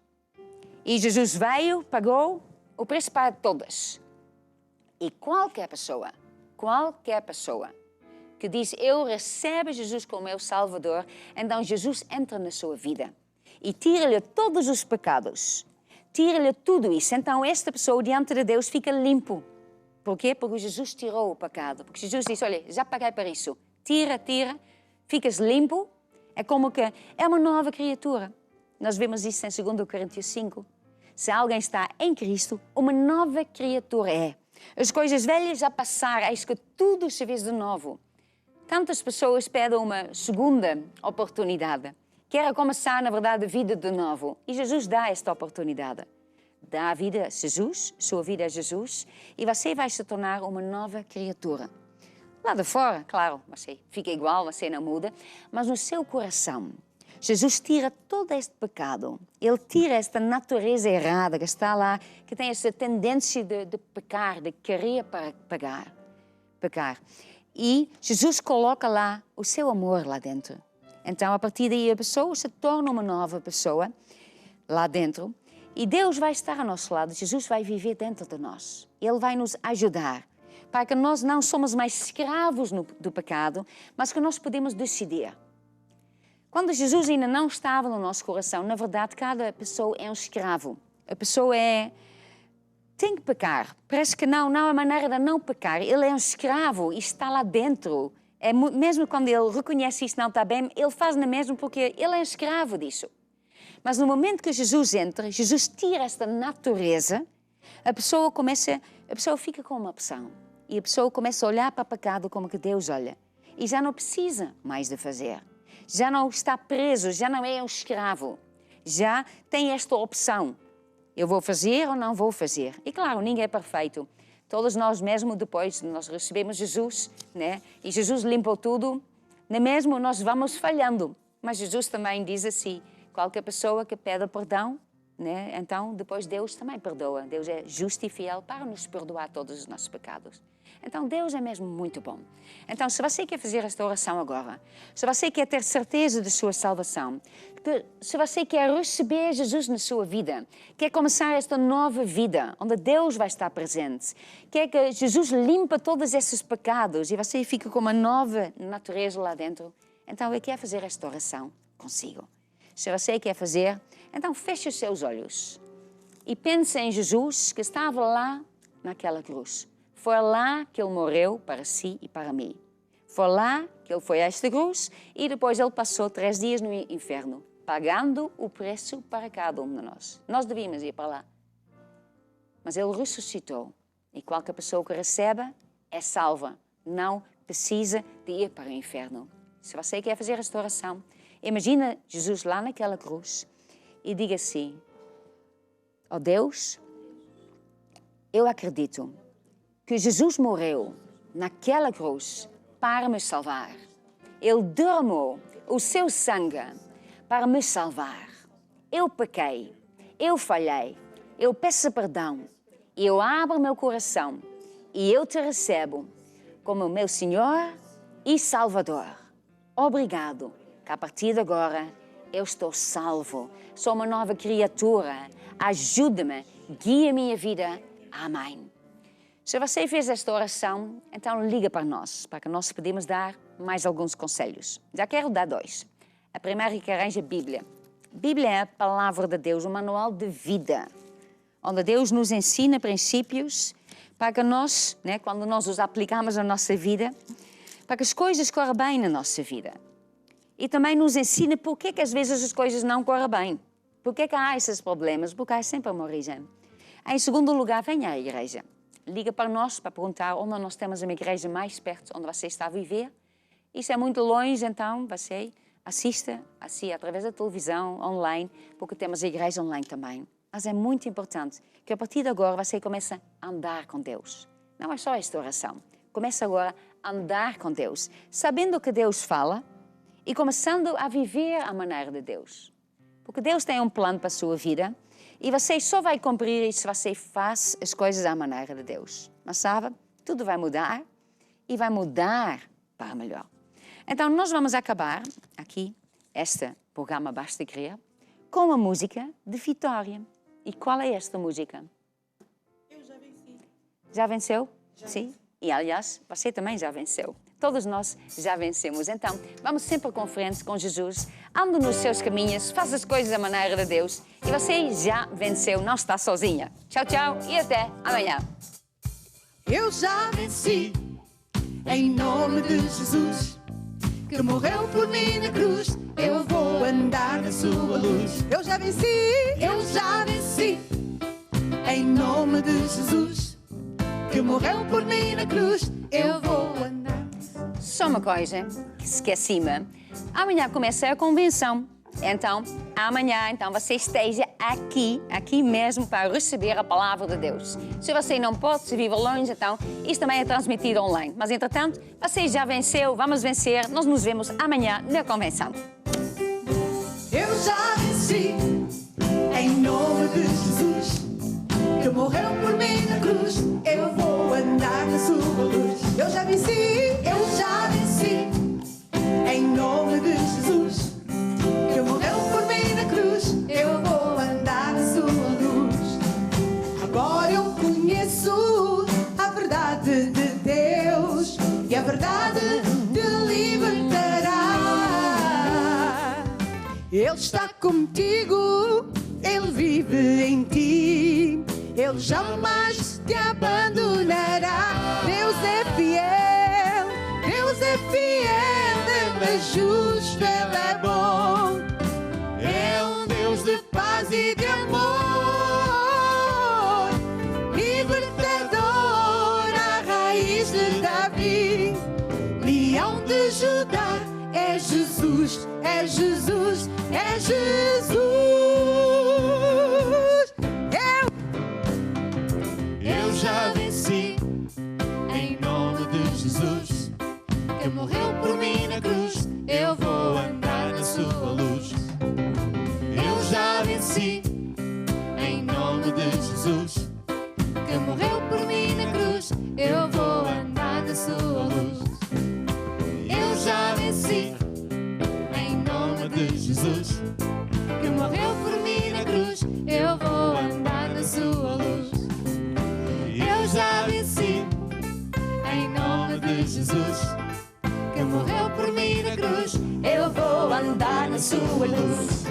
E Jesus veio, pagou o preço para todas. E qualquer pessoa que diz, eu recebo Jesus como meu Salvador, então Jesus entra na sua vida e tira-lhe todos os pecados, tira-lhe tudo isso. Então esta pessoa diante de Deus fica limpo. Por quê? Porque Jesus tirou o pecado. Porque Jesus disse, olha, já paguei para isso. Tira, ficas limpo. É como que é uma nova criatura. Nós vemos isso em 2 Coríntios 5. Se alguém está em Cristo, uma nova criatura é. As coisas velhas já passaram, eis que tudo se fez de novo. Tantas pessoas pedem uma segunda oportunidade. Querem começar, na verdade, a vida de novo. E Jesus dá esta oportunidade. Dá a vida a Jesus, sua vida a Jesus, e você vai se tornar uma nova criatura. Lá de fora, claro, você fica igual, você não muda, mas no seu coração, Jesus tira todo este pecado. Ele tira esta natureza errada que está lá, que tem essa tendência de pecar, de querer pecar. E Jesus coloca lá o seu amor lá dentro. Então, a partir daí, a pessoa se torna uma nova pessoa lá dentro. E Deus vai estar ao nosso lado, Jesus vai viver dentro de nós. Ele vai nos ajudar para que nós não somos mais escravos do pecado, mas que nós podemos decidir. Quando Jesus ainda não estava no nosso coração, na verdade, cada pessoa é um escravo. A pessoa tem que pecar. Parece que não há maneira de não pecar. Ele é um escravo e está lá dentro. Mesmo quando ele reconhece isso não está bem, ele faz na mesma porque ele é escravo disso. Mas no momento que Jesus entra, Jesus tira esta natureza, a pessoa fica com uma opção. E a pessoa começa a olhar para o pecado como que Deus olha. E já não precisa mais de fazer. Já não está preso, já não é um escravo. Já tem esta opção. Eu vou fazer ou não vou fazer? E claro, ninguém é perfeito. Todos nós mesmo depois, nós recebemos Jesus, né? E Jesus limpou tudo. Nem mesmo nós vamos falhando. Mas Jesus também diz assim, qualquer pessoa que pede perdão, né? Então depois Deus também perdoa. Deus é justo e fiel para nos perdoar todos os nossos pecados. Então Deus é mesmo muito bom. Então se você quer fazer esta oração agora, se você quer ter certeza de sua salvação, se você quer receber Jesus na sua vida, quer começar esta nova vida, onde Deus vai estar presente, quer que Jesus limpa todos esses pecados e você fica com uma nova natureza lá dentro, então eu quero fazer esta oração consigo. Se você quer fazer, então feche os seus olhos e pense em Jesus que estava lá naquela cruz. Foi lá que Ele morreu para si e para mim. Foi lá que Ele foi a esta cruz e depois Ele passou 3 dias no inferno, pagando o preço para cada um de nós. Nós devíamos ir para lá. Mas Ele ressuscitou e qualquer pessoa que receba é salva. Não precisa de ir para o inferno. Se você quer fazer esta oração, imagina Jesus lá naquela cruz e diga assim, ó Deus, eu acredito que Jesus morreu naquela cruz para me salvar. Ele derramou o seu sangue para me salvar. Eu pequei, eu falhei, eu peço perdão, eu abro meu coração e eu te recebo como meu Senhor e Salvador. Obrigado, que a partir de agora eu estou salvo, sou uma nova criatura. Ajuda-me, guia a minha vida. Amém. Se você fez esta oração, então liga para nós, para que nós podemos dar mais alguns conselhos. Já quero dar 2. A primeira é que arranja a Bíblia. A Bíblia é a palavra de Deus, um manual de vida, onde Deus nos ensina princípios para que nós, né, quando nós os aplicamos na nossa vida, para que as coisas corram bem na nossa vida. E também nos ensina por que às vezes as coisas não correm bem. Por que há esses problemas? Porque há sempre uma origem. Em segundo lugar, venha à igreja. Liga para nós para perguntar onde nós temos uma igreja mais perto, onde você está a viver. Isso é muito longe, então você assista assim através da televisão, online, porque temos a igreja online também. Mas é muito importante que a partir de agora você comece a andar com Deus. Não é só esta oração. Comece agora a andar com Deus, sabendo que Deus fala e começando a viver a maneira de Deus. Porque Deus tem um plano para a sua vida e você só vai cumprir isso se você faz as coisas à maneira de Deus. Mas sabe, tudo vai mudar e vai mudar para melhor. Então nós vamos acabar aqui este programa Basta Crer com uma música de vitória. E qual é esta música? Eu já venci. Já venceu? Sim. E aliás, você também já venceu. Todos nós já vencemos. Então, vamos sempre com frente com Jesus. Ande nos seus caminhos, faça as coisas da maneira de Deus. E você já venceu, não está sozinha. Tchau, tchau e até amanhã. Eu já venci, em nome de Jesus, que morreu por mim na cruz. Eu vou andar na sua luz. Eu já venci, em nome de Jesus, que morreu por mim na cruz. Eu vou andar. Só uma coisa, esqueci-me. Amanhã começa a convenção. Então, amanhã, você esteja aqui mesmo para receber a palavra de Deus. Se você não pode, se vive longe, então, isto também é transmitido online. Mas, entretanto, você já venceu, vamos vencer. Nós nos vemos amanhã na convenção. Eu já venci, em nome de Jesus, que morreu por mim na cruz. Eu vou andar na sua luz. Eu já venci, em nome de Jesus, que morreu por mim na cruz. Eu vou andar na sua luz. Agora eu conheço a verdade de Deus e a verdade te libertará. Ele está contigo, Ele vive em ti, Ele jamais te abandonará. Deus é fiel, Deus é fiel, Ele é justo, Ele é bom. É um Deus de paz e de amor, libertador, a raiz de Davi, leão de Judá. É Jesus, é Jesus, é Jesus. Eu já venci, em nome de Jesus, que morreu por mim na cruz. Eu vou andar na sua luz. Eu já venci, em nome de Jesus, que morreu por mim na cruz. Eu vou andar na sua luz. Eu já venci, em nome de Jesus, que morreu por mim na cruz. Eu vou andar na sua luz. Eu já venci, em nome de Jesus, que morreu por mim na cruz. Eu vou andar na sua luz.